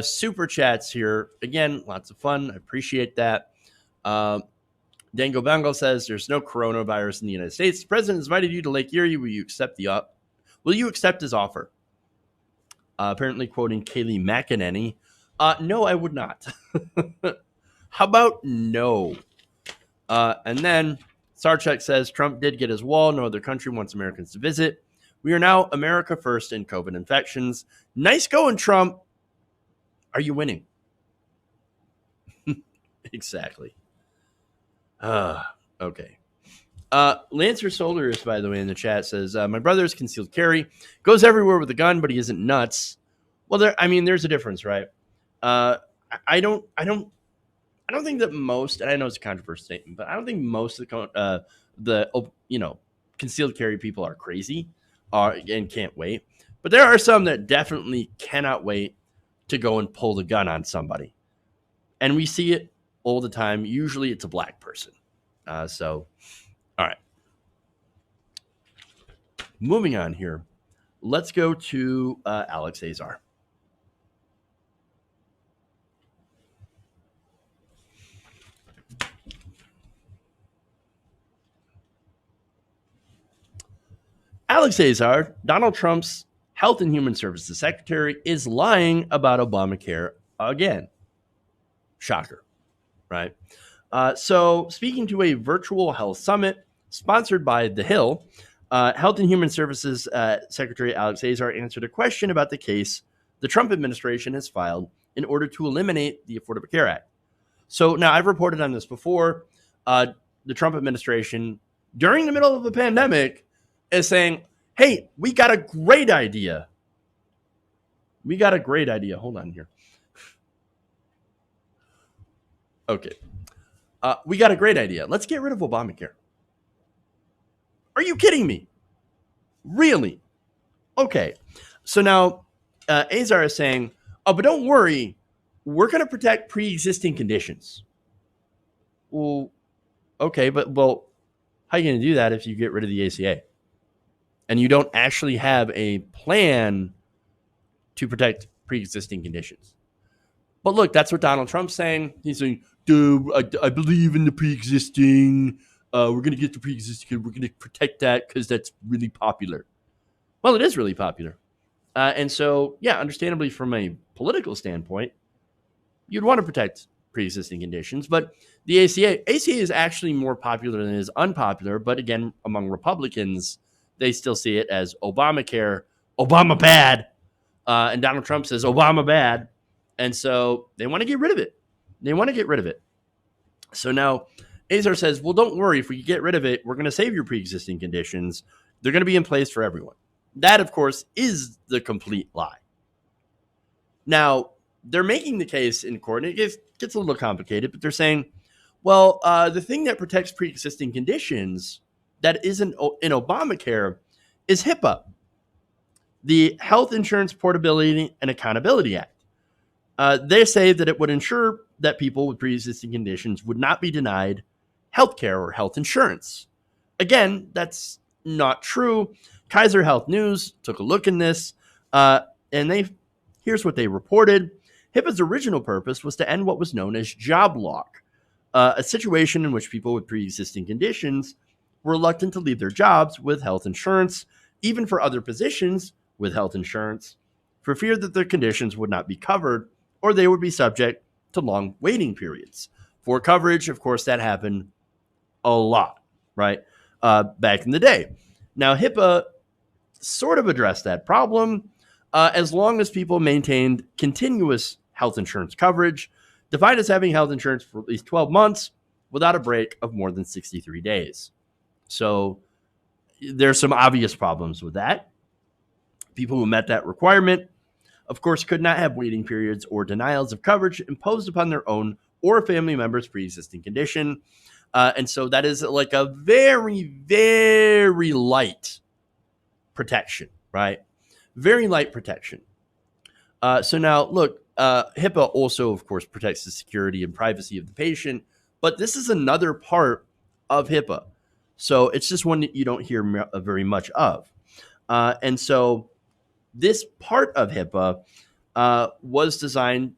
Super chats here. Again, lots of fun. I appreciate that. Dango Bango says, there's no coronavirus in the United States. The president has invited you to Lake Erie. Will you accept his offer? Apparently quoting Kayleigh McEnany. No, I would not. How about no? And then Sarchek says, Trump did get his wall. No other country wants Americans to visit. We are now America first in COVID infections. Nice going, Trump. Are you winning? Exactly. Okay. Lancer Soldiers, by the way, in the chat says, my brother's concealed carry, goes everywhere with a gun, but he isn't nuts. Well, there's a difference, right? I don't think that most, and I know it's a controversial statement, but I don't think most of the concealed carry people are crazy and can't wait. But there are some that definitely cannot wait to go and pull the gun on somebody. And we see it all the time. Usually it's a black person. All right. Moving on here. Let's go to Alex Azar. Alex Azar, Donald Trump's Health and Human Services Secretary, is lying about Obamacare again. Shocker, right? So speaking to a virtual health summit sponsored by The Hill, Health and Human Services Secretary Alex Azar answered a question about the case the Trump administration has filed in order to eliminate the Affordable Care Act. So now I've reported on this before. The Trump administration, during the middle of a pandemic, is saying, hey, we got a great idea. Hold on here. Okay. We got a great idea. Let's get rid of Obamacare. Are you kidding me? Really? Okay. So now Azar is saying, oh, but don't worry. We're going to protect pre-existing conditions. Well, okay, but how are you going to do that if you get rid of the ACA? And you don't actually have a plan to protect pre-existing conditions. But look, that's what Donald Trump's saying. He's saying, I believe in the pre-existing. We're going to get the pre-existing. We're going to protect that because that's really popular. Well, it is really popular. And so, yeah, understandably from a political standpoint, you'd want to protect pre-existing conditions. But the ACA is actually more popular than it is unpopular. But again, among Republicans, they still see it as Obamacare, Obama bad. And Donald Trump says Obama bad. And so they want to get rid of it. So now Azar says, well, don't worry. If we get rid of it, we're going to save your pre-existing conditions. They're going to be in place for everyone. That, of course, is the complete lie. Now, they're making the case in court, and it gets a little complicated, but they're saying, well, the thing that protects pre-existing conditions that isn't in Obamacare is HIPAA, the Health Insurance Portability and Accountability Act. They say that it would ensure that people with pre-existing conditions would not be denied health care or health insurance. Again, that's not true. Kaiser Health News took a look in this, and here's what they reported. HIPAA's original purpose was to end what was known as job lock, a situation in which people with pre-existing conditions were reluctant to leave their jobs with health insurance, even for other positions with health insurance, for fear that their conditions would not be covered or they would be subject to long waiting periods. For coverage, of course, that happened a lot, right? Back in the day. Now, HIPAA sort of addressed that problem as long as people maintained continuous health insurance coverage, defined as having health insurance for at least 12 months without a break of more than 63 days. So there's some obvious problems with that. People who met that requirement, of course, could not have waiting periods or denials of coverage imposed upon their own or a family member's pre-existing condition. And so that is like a very, very light protection, right? Very light protection. So now, look, HIPAA also, of course, protects the security and privacy of the patient, but this is another part of HIPAA. So it's just one that you don't hear very much of. And so this part of HIPAA was designed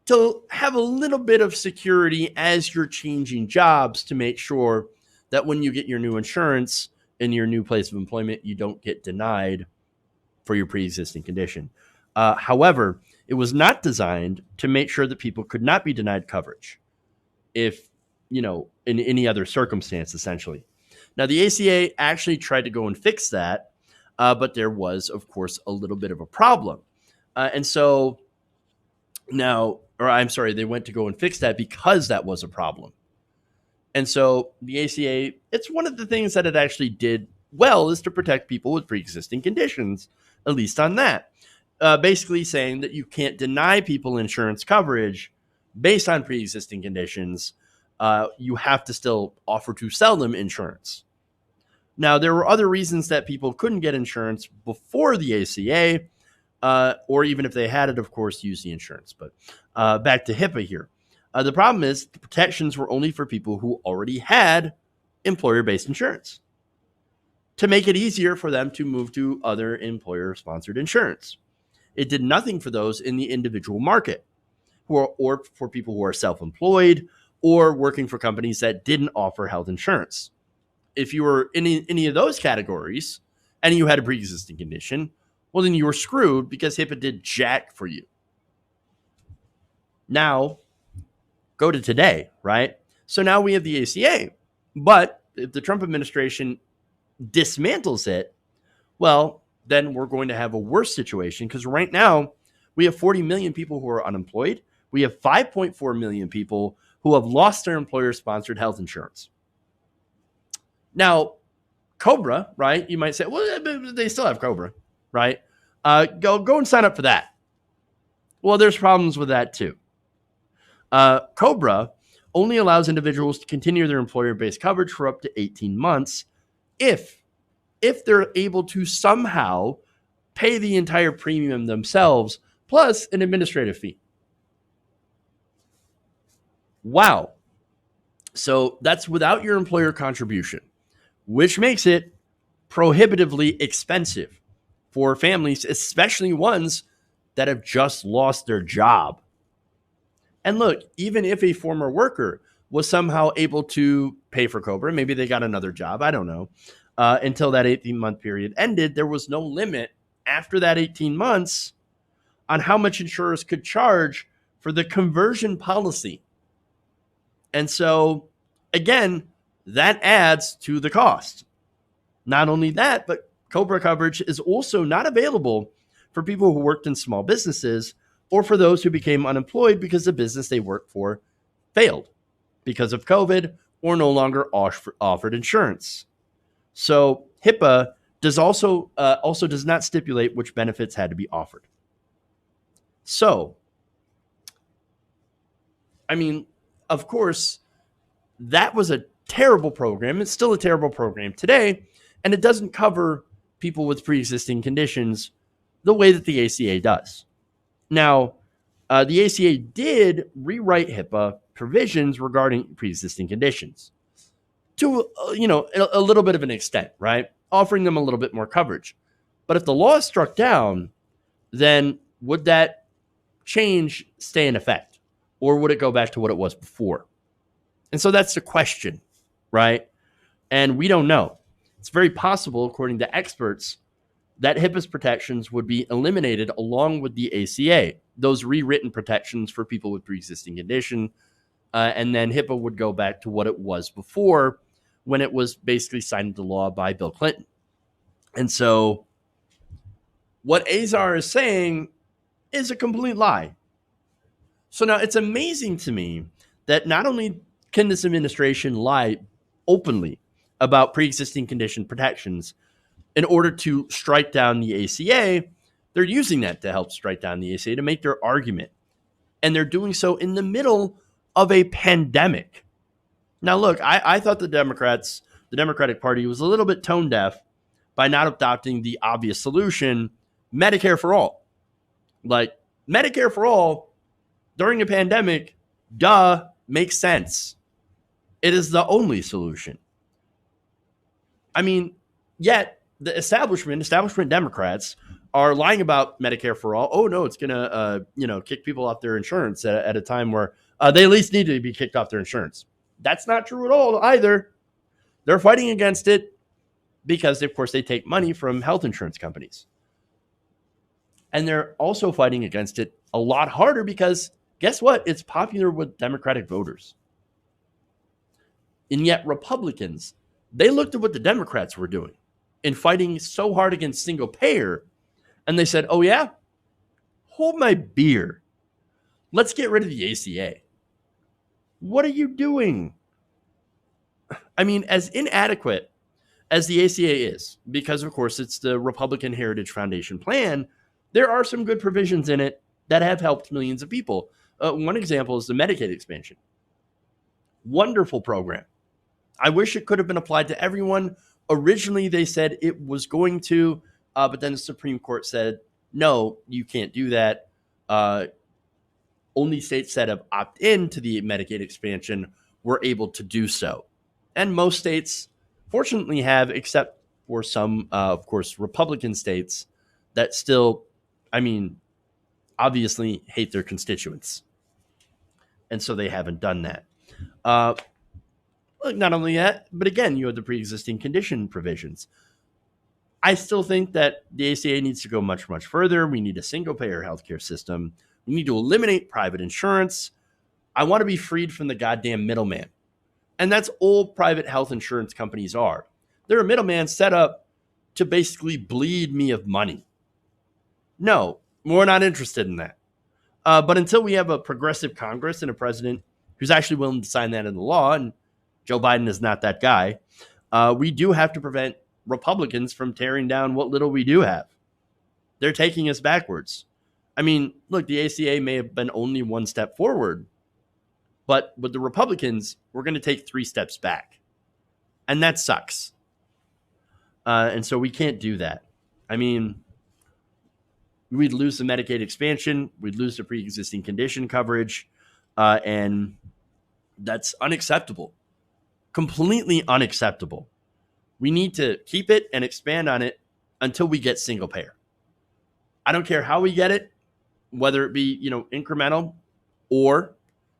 to have a little bit of security as you're changing jobs to make sure that when you get your new insurance in your new place of employment, you don't get denied for your pre-existing condition. However, it was not designed to make sure that people could not be denied coverage if, in any other circumstance, essentially. Now, the ACA actually tried to go and fix that, but there was, of course, a little bit of a problem. And so now, they went to go and fix that because that was a problem. And so the ACA, it's one of the things that it actually did well is to protect people with pre-existing conditions, at least on that. Basically saying that you can't deny people insurance coverage based on pre-existing conditions. You have to still offer to sell them insurance. Now, there were other reasons that people couldn't get insurance before the ACA, or even if they had it, of course, use the insurance. But back to HIPAA here. The problem is the protections were only for people who already had employer-based insurance to make it easier for them to move to other employer-sponsored insurance. It did nothing for those in the individual market or for people who are self-employed or working for companies that didn't offer health insurance. If you were in any of those categories and you had a pre-existing condition, well, then you were screwed because HIPAA did jack for you. Now, go to today, right? So now we have the ACA, but if the Trump administration dismantles it, well, then we're going to have a worse situation because right now we have 40 million people who are unemployed. We have 5.4 million people who have lost their employer-sponsored health insurance. Now, Cobra, right? You might say, well, they still have Cobra, right? Go and sign up for that. Well, there's problems with that too. Cobra only allows individuals to continue their employer-based coverage for up to 18 months if they're able to somehow pay the entire premium themselves plus an administrative fee. Wow. So that's without your employer contribution, which makes it prohibitively expensive for families, especially ones that have just lost their job. And look, even if a former worker was somehow able to pay for Cobra, maybe they got another job, I don't know, until that 18-month period ended, there was no limit after that 18 months on how much insurers could charge for the conversion policy. And so, again, that adds to the cost. Not only that, but Cobra coverage is also not available for people who worked in small businesses or for those who became unemployed because the business they worked for failed because of COVID or no longer offered insurance. So HIPAA also does not stipulate which benefits had to be offered. So, I mean, of course, that was a terrible program. It's still a terrible program today, and it doesn't cover people with pre-existing conditions the way that the ACA does. Now, the ACA did rewrite HIPAA provisions regarding pre-existing conditions to, a little bit of an extent, right? Offering them a little bit more coverage. But if the law is struck down, then would that change stay in effect? Or would it go back to what it was before? And so that's the question, right? And we don't know. It's very possible, according to experts, that HIPAA's protections would be eliminated along with the ACA, those rewritten protections for people with pre-existing condition. And then HIPAA would go back to what it was before when it was basically signed into law by Bill Clinton. And so what Azar is saying is a complete lie. So now it's amazing to me that not only can this administration lie openly about pre-existing condition protections in order to strike down the ACA, they're using that to help strike down the ACA to make their argument. And they're doing so in the middle of a pandemic. Now, look, I thought the Democratic Party was a little bit tone deaf by not adopting the obvious solution, Medicare for all. Like, Medicare for all during a pandemic, makes sense. It is the only solution. I mean, yet the establishment Democrats are lying about Medicare for all. Oh no, it's gonna kick people off their insurance at a time where they at least need to be kicked off their insurance. That's not true at all either. They're fighting against it because, of course, they take money from health insurance companies. And they're also fighting against it a lot harder because, guess what? It's popular with Democratic voters. And yet Republicans, they looked at what the Democrats were doing in fighting so hard against single payer, and they said, oh yeah, hold my beer. Let's get rid of the ACA. What are you doing? I mean, as inadequate as the ACA is, because of course it's the Republican Heritage Foundation plan, there are some good provisions in it that have helped millions of people. One example is the Medicaid expansion. Wonderful program. I wish it could have been applied to everyone. Originally, they said it was going to, but then the Supreme Court said, no, you can't do that. Only states that have opted into the Medicaid expansion were able to do so. And most states, fortunately, have, except for some, of course, Republican states that still, obviously hate their constituents. And so they haven't done that. Not only that, but again, you have the pre-existing condition provisions. I still think that the ACA needs to go much, much further. We need a single-payer healthcare system. We need to eliminate private insurance. I want to be freed from the goddamn middleman. And that's all private health insurance companies are. They're a middleman set up to basically bleed me of money. No, we're not interested in that. But until we have a progressive Congress and a president who's actually willing to sign that into law, and Joe Biden is not that guy, we do have to prevent Republicans from tearing down what little we do have. They're taking us backwards. I mean, look, the ACA may have been only one step forward, but with the Republicans, we're going to take 3 steps back. And that sucks. And so we can't do that. I mean, we'd lose the Medicaid expansion. We'd lose the pre-existing condition coverage. And that's unacceptable. Completely unacceptable. We need to keep it and expand on it until we get single payer. I don't care how we get it, whether it be, incremental, or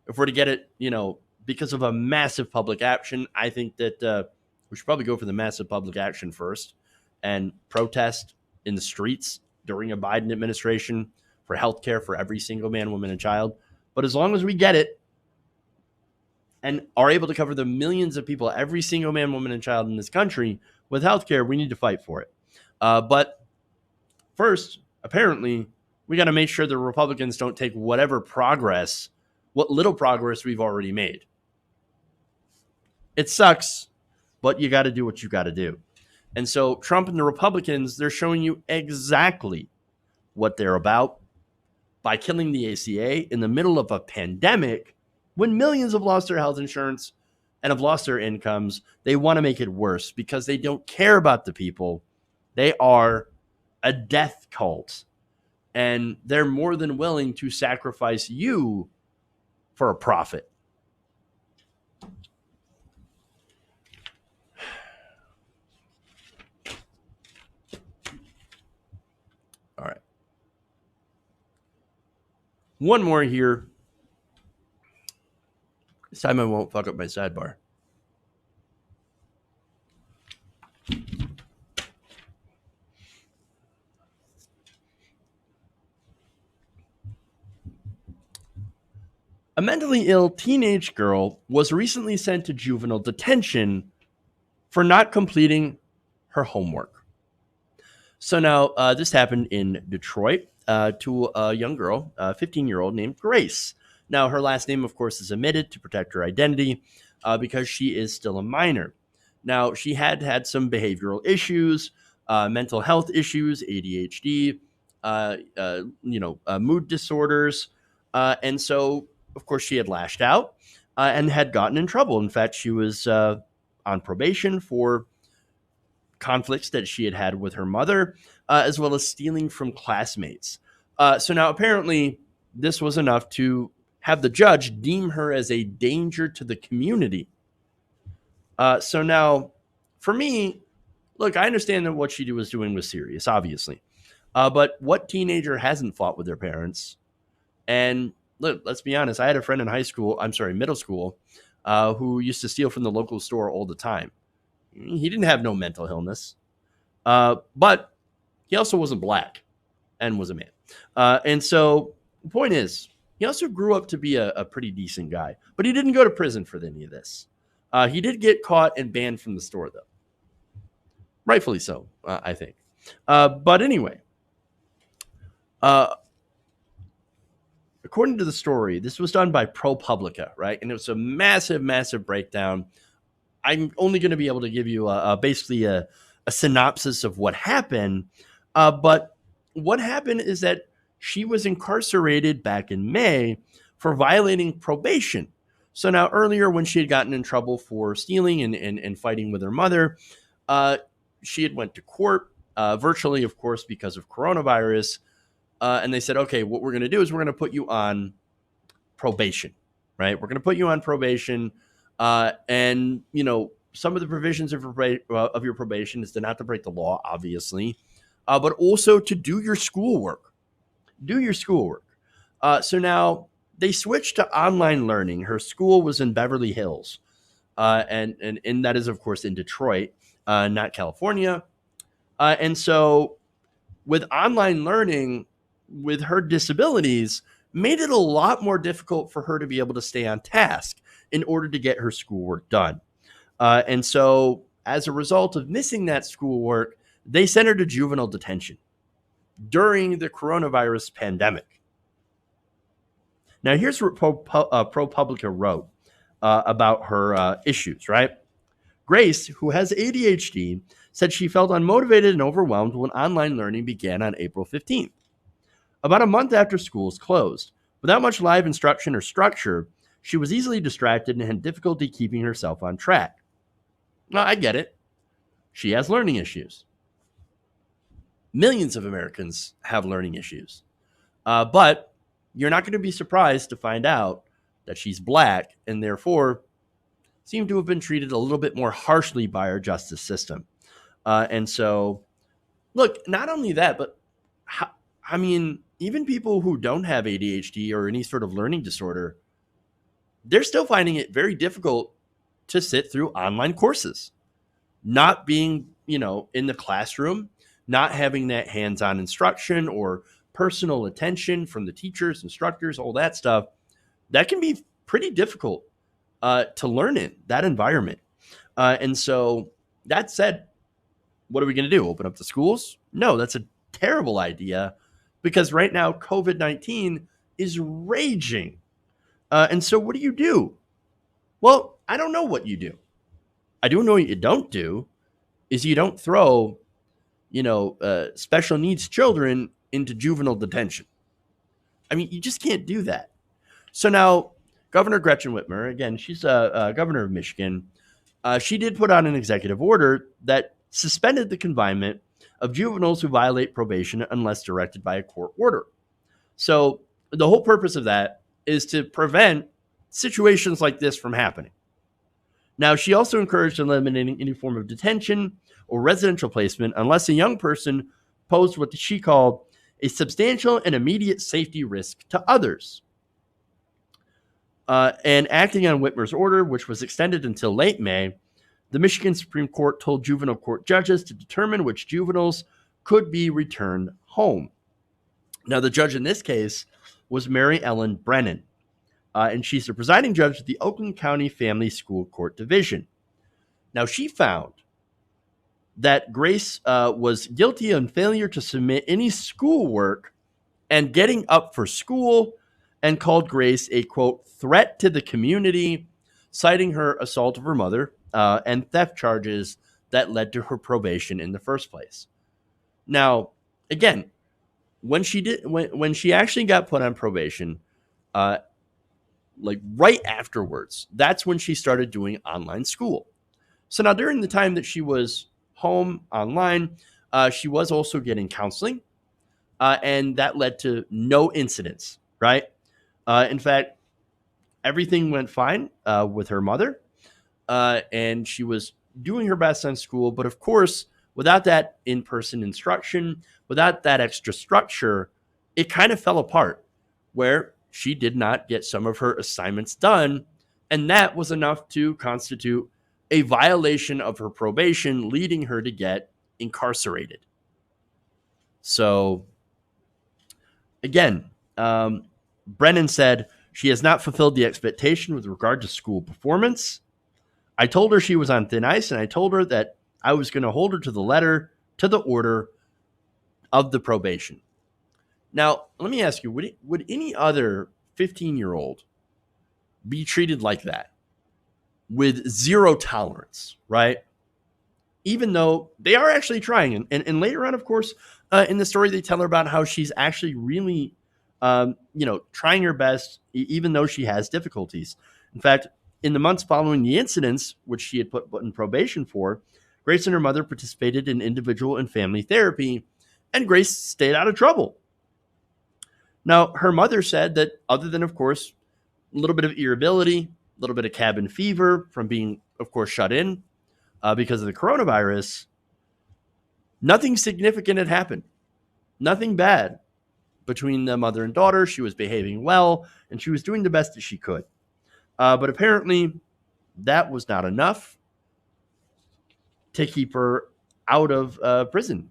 if we're to get it, because of a massive public action. I think that we should probably go for the massive public action first and protest in the streets during a Biden administration for healthcare for every single man, woman, and child. But as long as we get it and are able to cover the millions of people, every single man, woman, and child in this country with healthcare, we need to fight for it. But first, apparently, we got to make sure the Republicans don't take what little progress we've already made. It sucks, but you got to do what you got to do. And so Trump and the Republicans, they're showing you exactly what they're about by killing the ACA in the middle of a pandemic when millions have lost their health insurance and have lost their incomes. They want to make it worse because they don't care about the people. They are a death cult, and they're more than willing to sacrifice you for a profit. All right. One more here. This time I won't fuck up my sidebar. A mentally ill teenage girl was recently sent to juvenile detention for not completing her homework. So now this happened in Detroit to a young girl, a 15-year-old named Grace. Now, her last name, of course, is omitted to protect her identity because she is still a minor. Now, she had some behavioral issues, mental health issues, ADHD, mood disorders. And so, of course, she had lashed out and had gotten in trouble. In fact, she was on probation for conflicts that she had with her mother, as well as stealing from classmates. So now apparently this was enough to have the judge deem her as a danger to the community. So now for me, look, I understand that what she was doing was serious, obviously. But what teenager hasn't fought with their parents? And look, let's be honest. I had a friend in middle school, who used to steal from the local store all the time. He didn't have no mental illness, but he also wasn't black and was a man. And so the point is, he also grew up to be a pretty decent guy, but he didn't go to prison for any of this. He did get caught and banned from the store, though. Rightfully so, I think. But anyway, according to the story, this was done by ProPublica, right? And it was a massive, massive breakdown. I'm only going to be able to give you basically a synopsis of what happened. But what happened is that she was incarcerated back in May for violating probation. So now earlier when she had gotten in trouble for stealing and fighting with her mother, she had went to court virtually, of course, because of coronavirus. And they said, okay, what we're going to do is we're going to put you on probation, right? We're going to put you on probation. And, some of the provisions of your probation is to not to break the law, obviously, but also to do your schoolwork. So now they switched to online learning. Her school was in Beverly Hills. And that is, of course, in Detroit, not California. And so with online learning, with her disabilities, made it a lot more difficult for her to be able to stay on task in order to get her schoolwork done. And so as a result of missing that schoolwork, they sent her to juvenile detention during the coronavirus pandemic. Now, here's what ProPublica wrote about her issues, right? Grace, who has ADHD, said she felt unmotivated and overwhelmed when online learning began on April 15th. About a month after schools closed, without much live instruction or structure, she was easily distracted and had difficulty keeping herself on track. Now, I get it. She has learning issues. Millions of Americans have learning issues. But you're not going to be surprised to find out that she's black and therefore seem to have been treated a little bit more harshly by our justice system. And so, look, not only that, but even people who don't have ADHD or any sort of learning disorder, they're still finding it very difficult to sit through online courses, not being, in the classroom, not having that hands-on instruction or personal attention from the teachers, instructors, all that stuff. That can be pretty difficult to learn in that environment. And so that said, what are we going to do? Open up the schools? No, that's a terrible idea because right now COVID-19 is raging. And so what do you do? Well, I don't know what you do. I do know what you don't do is you don't throw, special needs children into juvenile detention. I mean, you just can't do that. So now Governor Gretchen Whitmer, again, she's a governor of Michigan. She did put out an executive order that suspended the confinement of juveniles who violate probation unless directed by a court order. So the whole purpose of that is to prevent situations like this from happening. Now, she also encouraged eliminating any form of detention or residential placement unless a young person posed what she called a substantial and immediate safety risk to others. And acting on Whitmer's order, which was extended until late May, the Michigan Supreme Court told juvenile court judges to determine which juveniles could be returned home. Now, the judge in this case was Mary Ellen Brennan, and she's the presiding judge of the Oakland County Family School Court Division. Now, she found that Grace was guilty of failure to submit any schoolwork and getting up for school, and called Grace a, quote, threat to the community, citing her assault of her mother and theft charges that led to her probation in the first place. Now, again, when she actually got put on probation, right afterwards, that's when she started doing online school. So now during the time that she was home online, she was also getting counseling, and that led to no incidents, right? In fact, everything went fine with her mother, and she was doing her best on school. But of course, without that in-person instruction, without that extra structure, it kind of fell apart where she did not get some of her assignments done. And that was enough to constitute a violation of her probation, leading her to get incarcerated. So again, Brennan said she has not fulfilled the expectation with regard to school performance. I told her she was on thin ice, and I told her that I was going to hold her to the letter, to the order of the probation. Now, let me ask you, would any other 15-year-old be treated like that with zero tolerance, right? Even though they are actually trying. And later on, of course, in the story, they tell her about how she's actually really trying her best, even though she has difficulties. In fact, in the months following the incidents, which she had put in probation for, Grace and her mother participated in individual and family therapy, and Grace stayed out of trouble. Now, her mother said that other than, of course, a little bit of irritability, a little bit of cabin fever from being, of course, shut in because of the coronavirus, nothing significant had happened. Nothing bad between the mother and daughter. She was behaving well, and she was doing the best that she could. But apparently, that was not enough to keep her out of prison.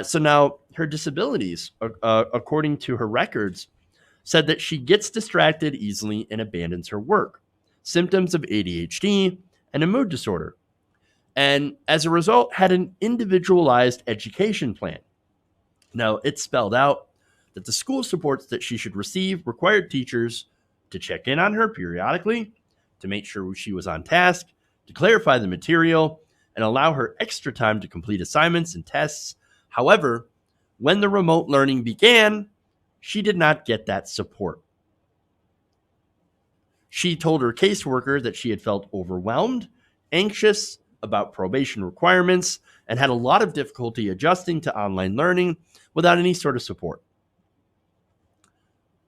So now her disabilities, according to her records, said that she gets distracted easily and abandons her work, symptoms of ADHD, and a mood disorder. And as a result, had an individualized education plan. Now, it spelled out that the school supports that she should receive required teachers to check in on her periodically, to make sure she was on task, to clarify the material, and allow her extra time to complete assignments and tests. However, when the remote learning began, she did not get that support. She told her caseworker that she had felt overwhelmed, anxious about probation requirements, and had a lot of difficulty adjusting to online learning without any sort of support.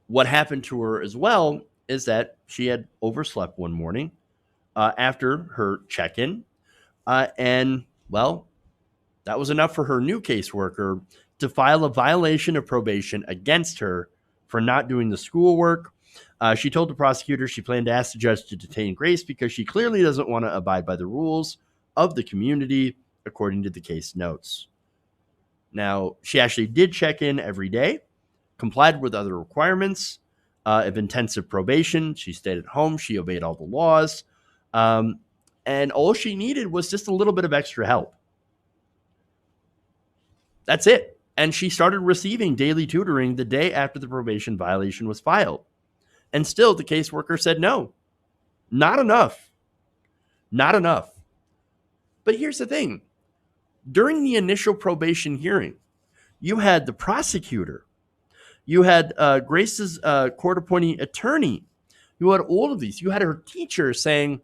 What happened to her as well is that she had overslept one morning after her check-in, and, well, that was enough for her new caseworker to file a violation of probation against her for not doing the schoolwork. She told the prosecutor she planned to ask the judge to detain Grace because she clearly doesn't want to abide by the rules of the community, according to the case notes. Now, she actually did check in every day, complied with other requirements of intensive probation. She stayed at home. She obeyed all the laws. And all she needed was just a little bit of extra help. That's it. And she started receiving daily tutoring the day after the probation violation was filed. And still, the caseworker said no, not enough. Not enough. But here's the thing. During the initial probation hearing, you had the prosecutor, you had Grace's court-appointed attorney, you had all of these. You had her teacher saying,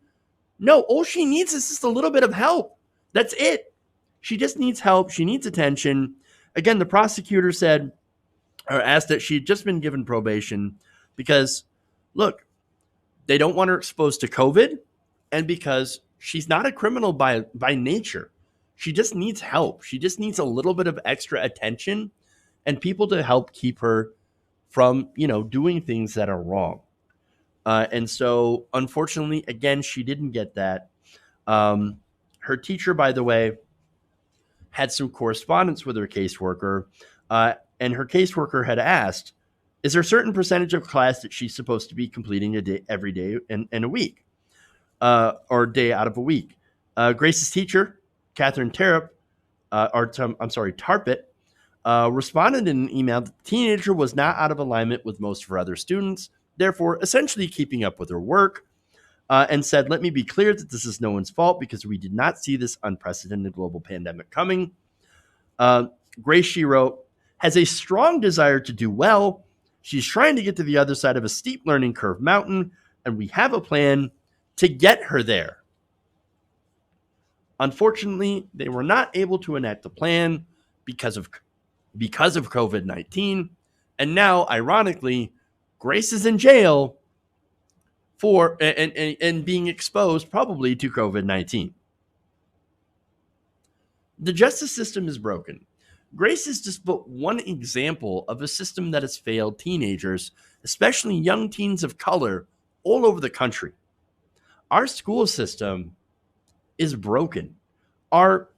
no, all she needs is just a little bit of help. That's it. She just needs help. She needs attention. Again, the prosecutor said, or asked that she had just been given probation because, look, they don't want her exposed to COVID, and because she's not a criminal by nature. She just needs help. She just needs a little bit of extra attention and people to help keep her from, doing things that are wrong. And so, unfortunately, again, she didn't get that. Her teacher, by the way, had some correspondence with her caseworker, and her caseworker had asked, is there a certain percentage of class that she's supposed to be completing every day in a week, or day out of a week? Grace's teacher, Catherine Tarpit, responded in an email that the teenager was not out of alignment with most of her other students, therefore essentially keeping up with her work, and said, let me be clear that this is no one's fault because we did not see this unprecedented global pandemic coming. Grace, she wrote, has a strong desire to do well. She's trying to get to the other side of a steep learning curve mountain, and we have a plan to get her there. Unfortunately, they were not able to enact the plan because of COVID-19, and now, ironically, Grace is in jail for and being exposed probably to COVID-19. The justice system is broken. Grace is just but one example of a system that has failed teenagers, especially young teens of color, all over the country. Our school system is broken. Our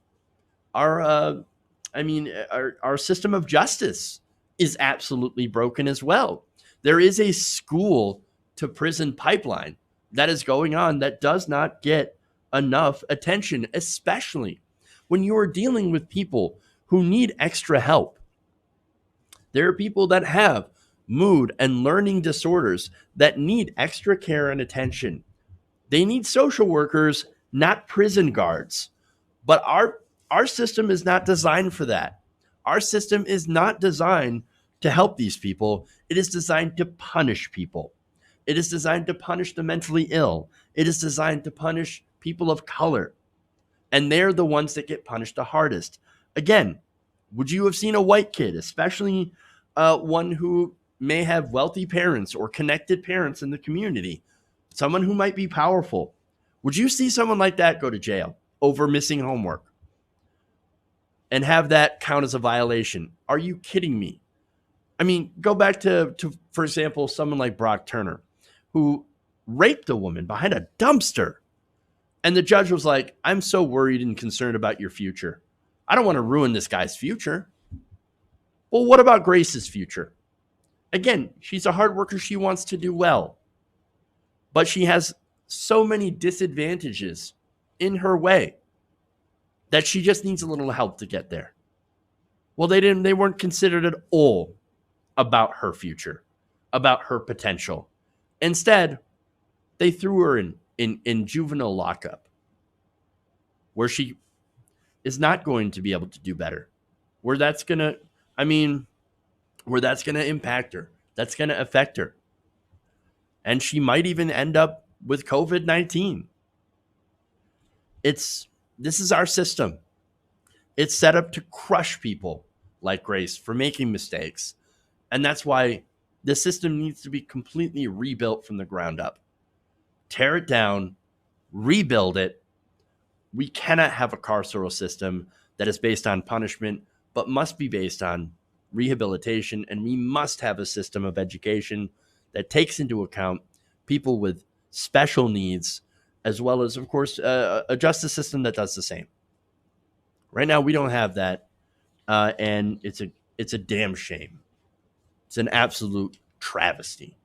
system of justice is absolutely broken as well. There is a school to prison pipeline that is going on that does not get enough attention, especially when you are dealing with people who need extra help. There are people that have mood and learning disorders that need extra care and attention. They need social workers, not prison guards. But our system is not designed for that. Our system is not designed to help these people. It is designed to punish people. It is designed to punish the mentally ill. It is designed to punish people of color. And they're the ones that get punished the hardest. Again, would you have seen a white kid, especially one who may have wealthy parents or connected parents in the community, someone who might be powerful? Would you see someone like that go to jail over missing homework and have that count as a violation? Are you kidding me? I mean, go back to for example, someone like Brock Turner, who raped a woman behind a dumpster. And the judge was like, I'm so worried and concerned about your future. I don't want to ruin this guy's future. Well, what about Grace's future? Again, she's a hard worker. She wants to do well. But she has so many disadvantages in her way that she just needs a little help to get there. Well, they weren't considered at all about her future, about her potential. Instead, they threw her in juvenile lockup, where she is not going to be able to do better. Where that's going to impact her. That's going to affect her. And she might even end up with COVID-19. This is our system. It's set up to crush people like Grace for making mistakes. And that's why the system needs to be completely rebuilt from the ground up. Tear it down, rebuild it. We cannot have a carceral system that is based on punishment, but must be based on rehabilitation. And we must have a system of education that takes into account people with special needs, as well as, of course, a justice system that does the same. Right now, we don't have that, and it's a damn shame. It's an absolute travesty.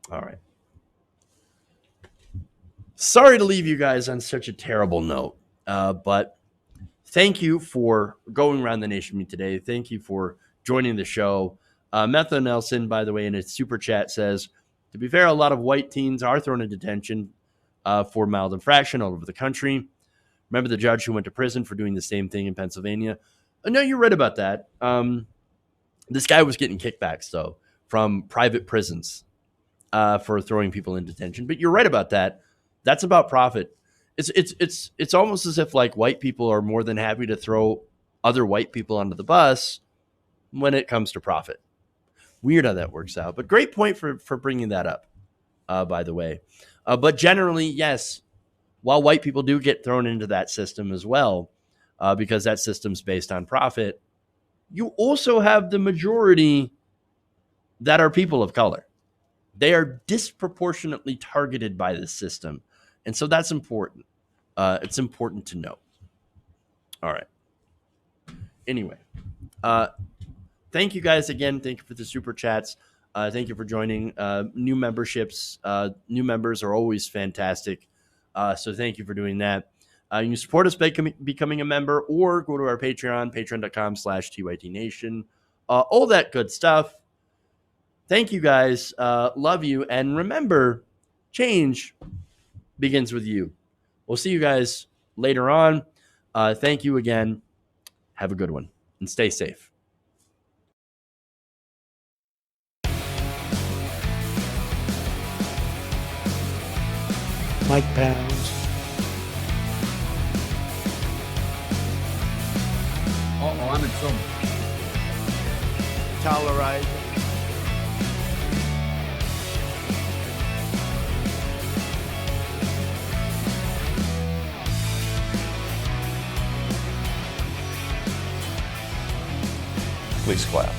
All right. Sorry to leave you guys on such a terrible note, but thank you for going around the nation with me today. Thank you for joining the show. Metha Nelson, by the way, in his super chat says, to be fair, a lot of white teens are thrown in detention for mild infraction all over the country. Remember the judge who went to prison for doing the same thing in Pennsylvania? No, you're right about that. This guy was getting kickbacks, though, from private prisons for throwing people in detention. But you're right about that. That's about profit. It's almost as if like white people are more than happy to throw other white people under the bus when it comes to profit. Weird how that works out, but great point for bringing that up, by the way. But generally, yes, while white people do get thrown into that system as well, because that system's based on profit, you also have the majority that are people of color. They are disproportionately targeted by this system. And so that's important. It's important to know. All right. Anyway, thank you guys again. Thank you for the super chats. Thank you for joining. New memberships, new members are always fantastic. So thank you for doing that. You can support us by becoming a member or go to our Patreon, patreon.com/TYTNation. All that good stuff. Thank you guys. Love you. And remember, change begins with you. We'll see you guys later on. Thank you again. Have a good one and stay safe. Mike Pounds. Uh-oh, I'm in trouble. Tolerate. Please clap.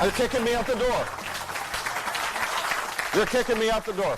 You're kicking me out the door. You're kicking me out the door.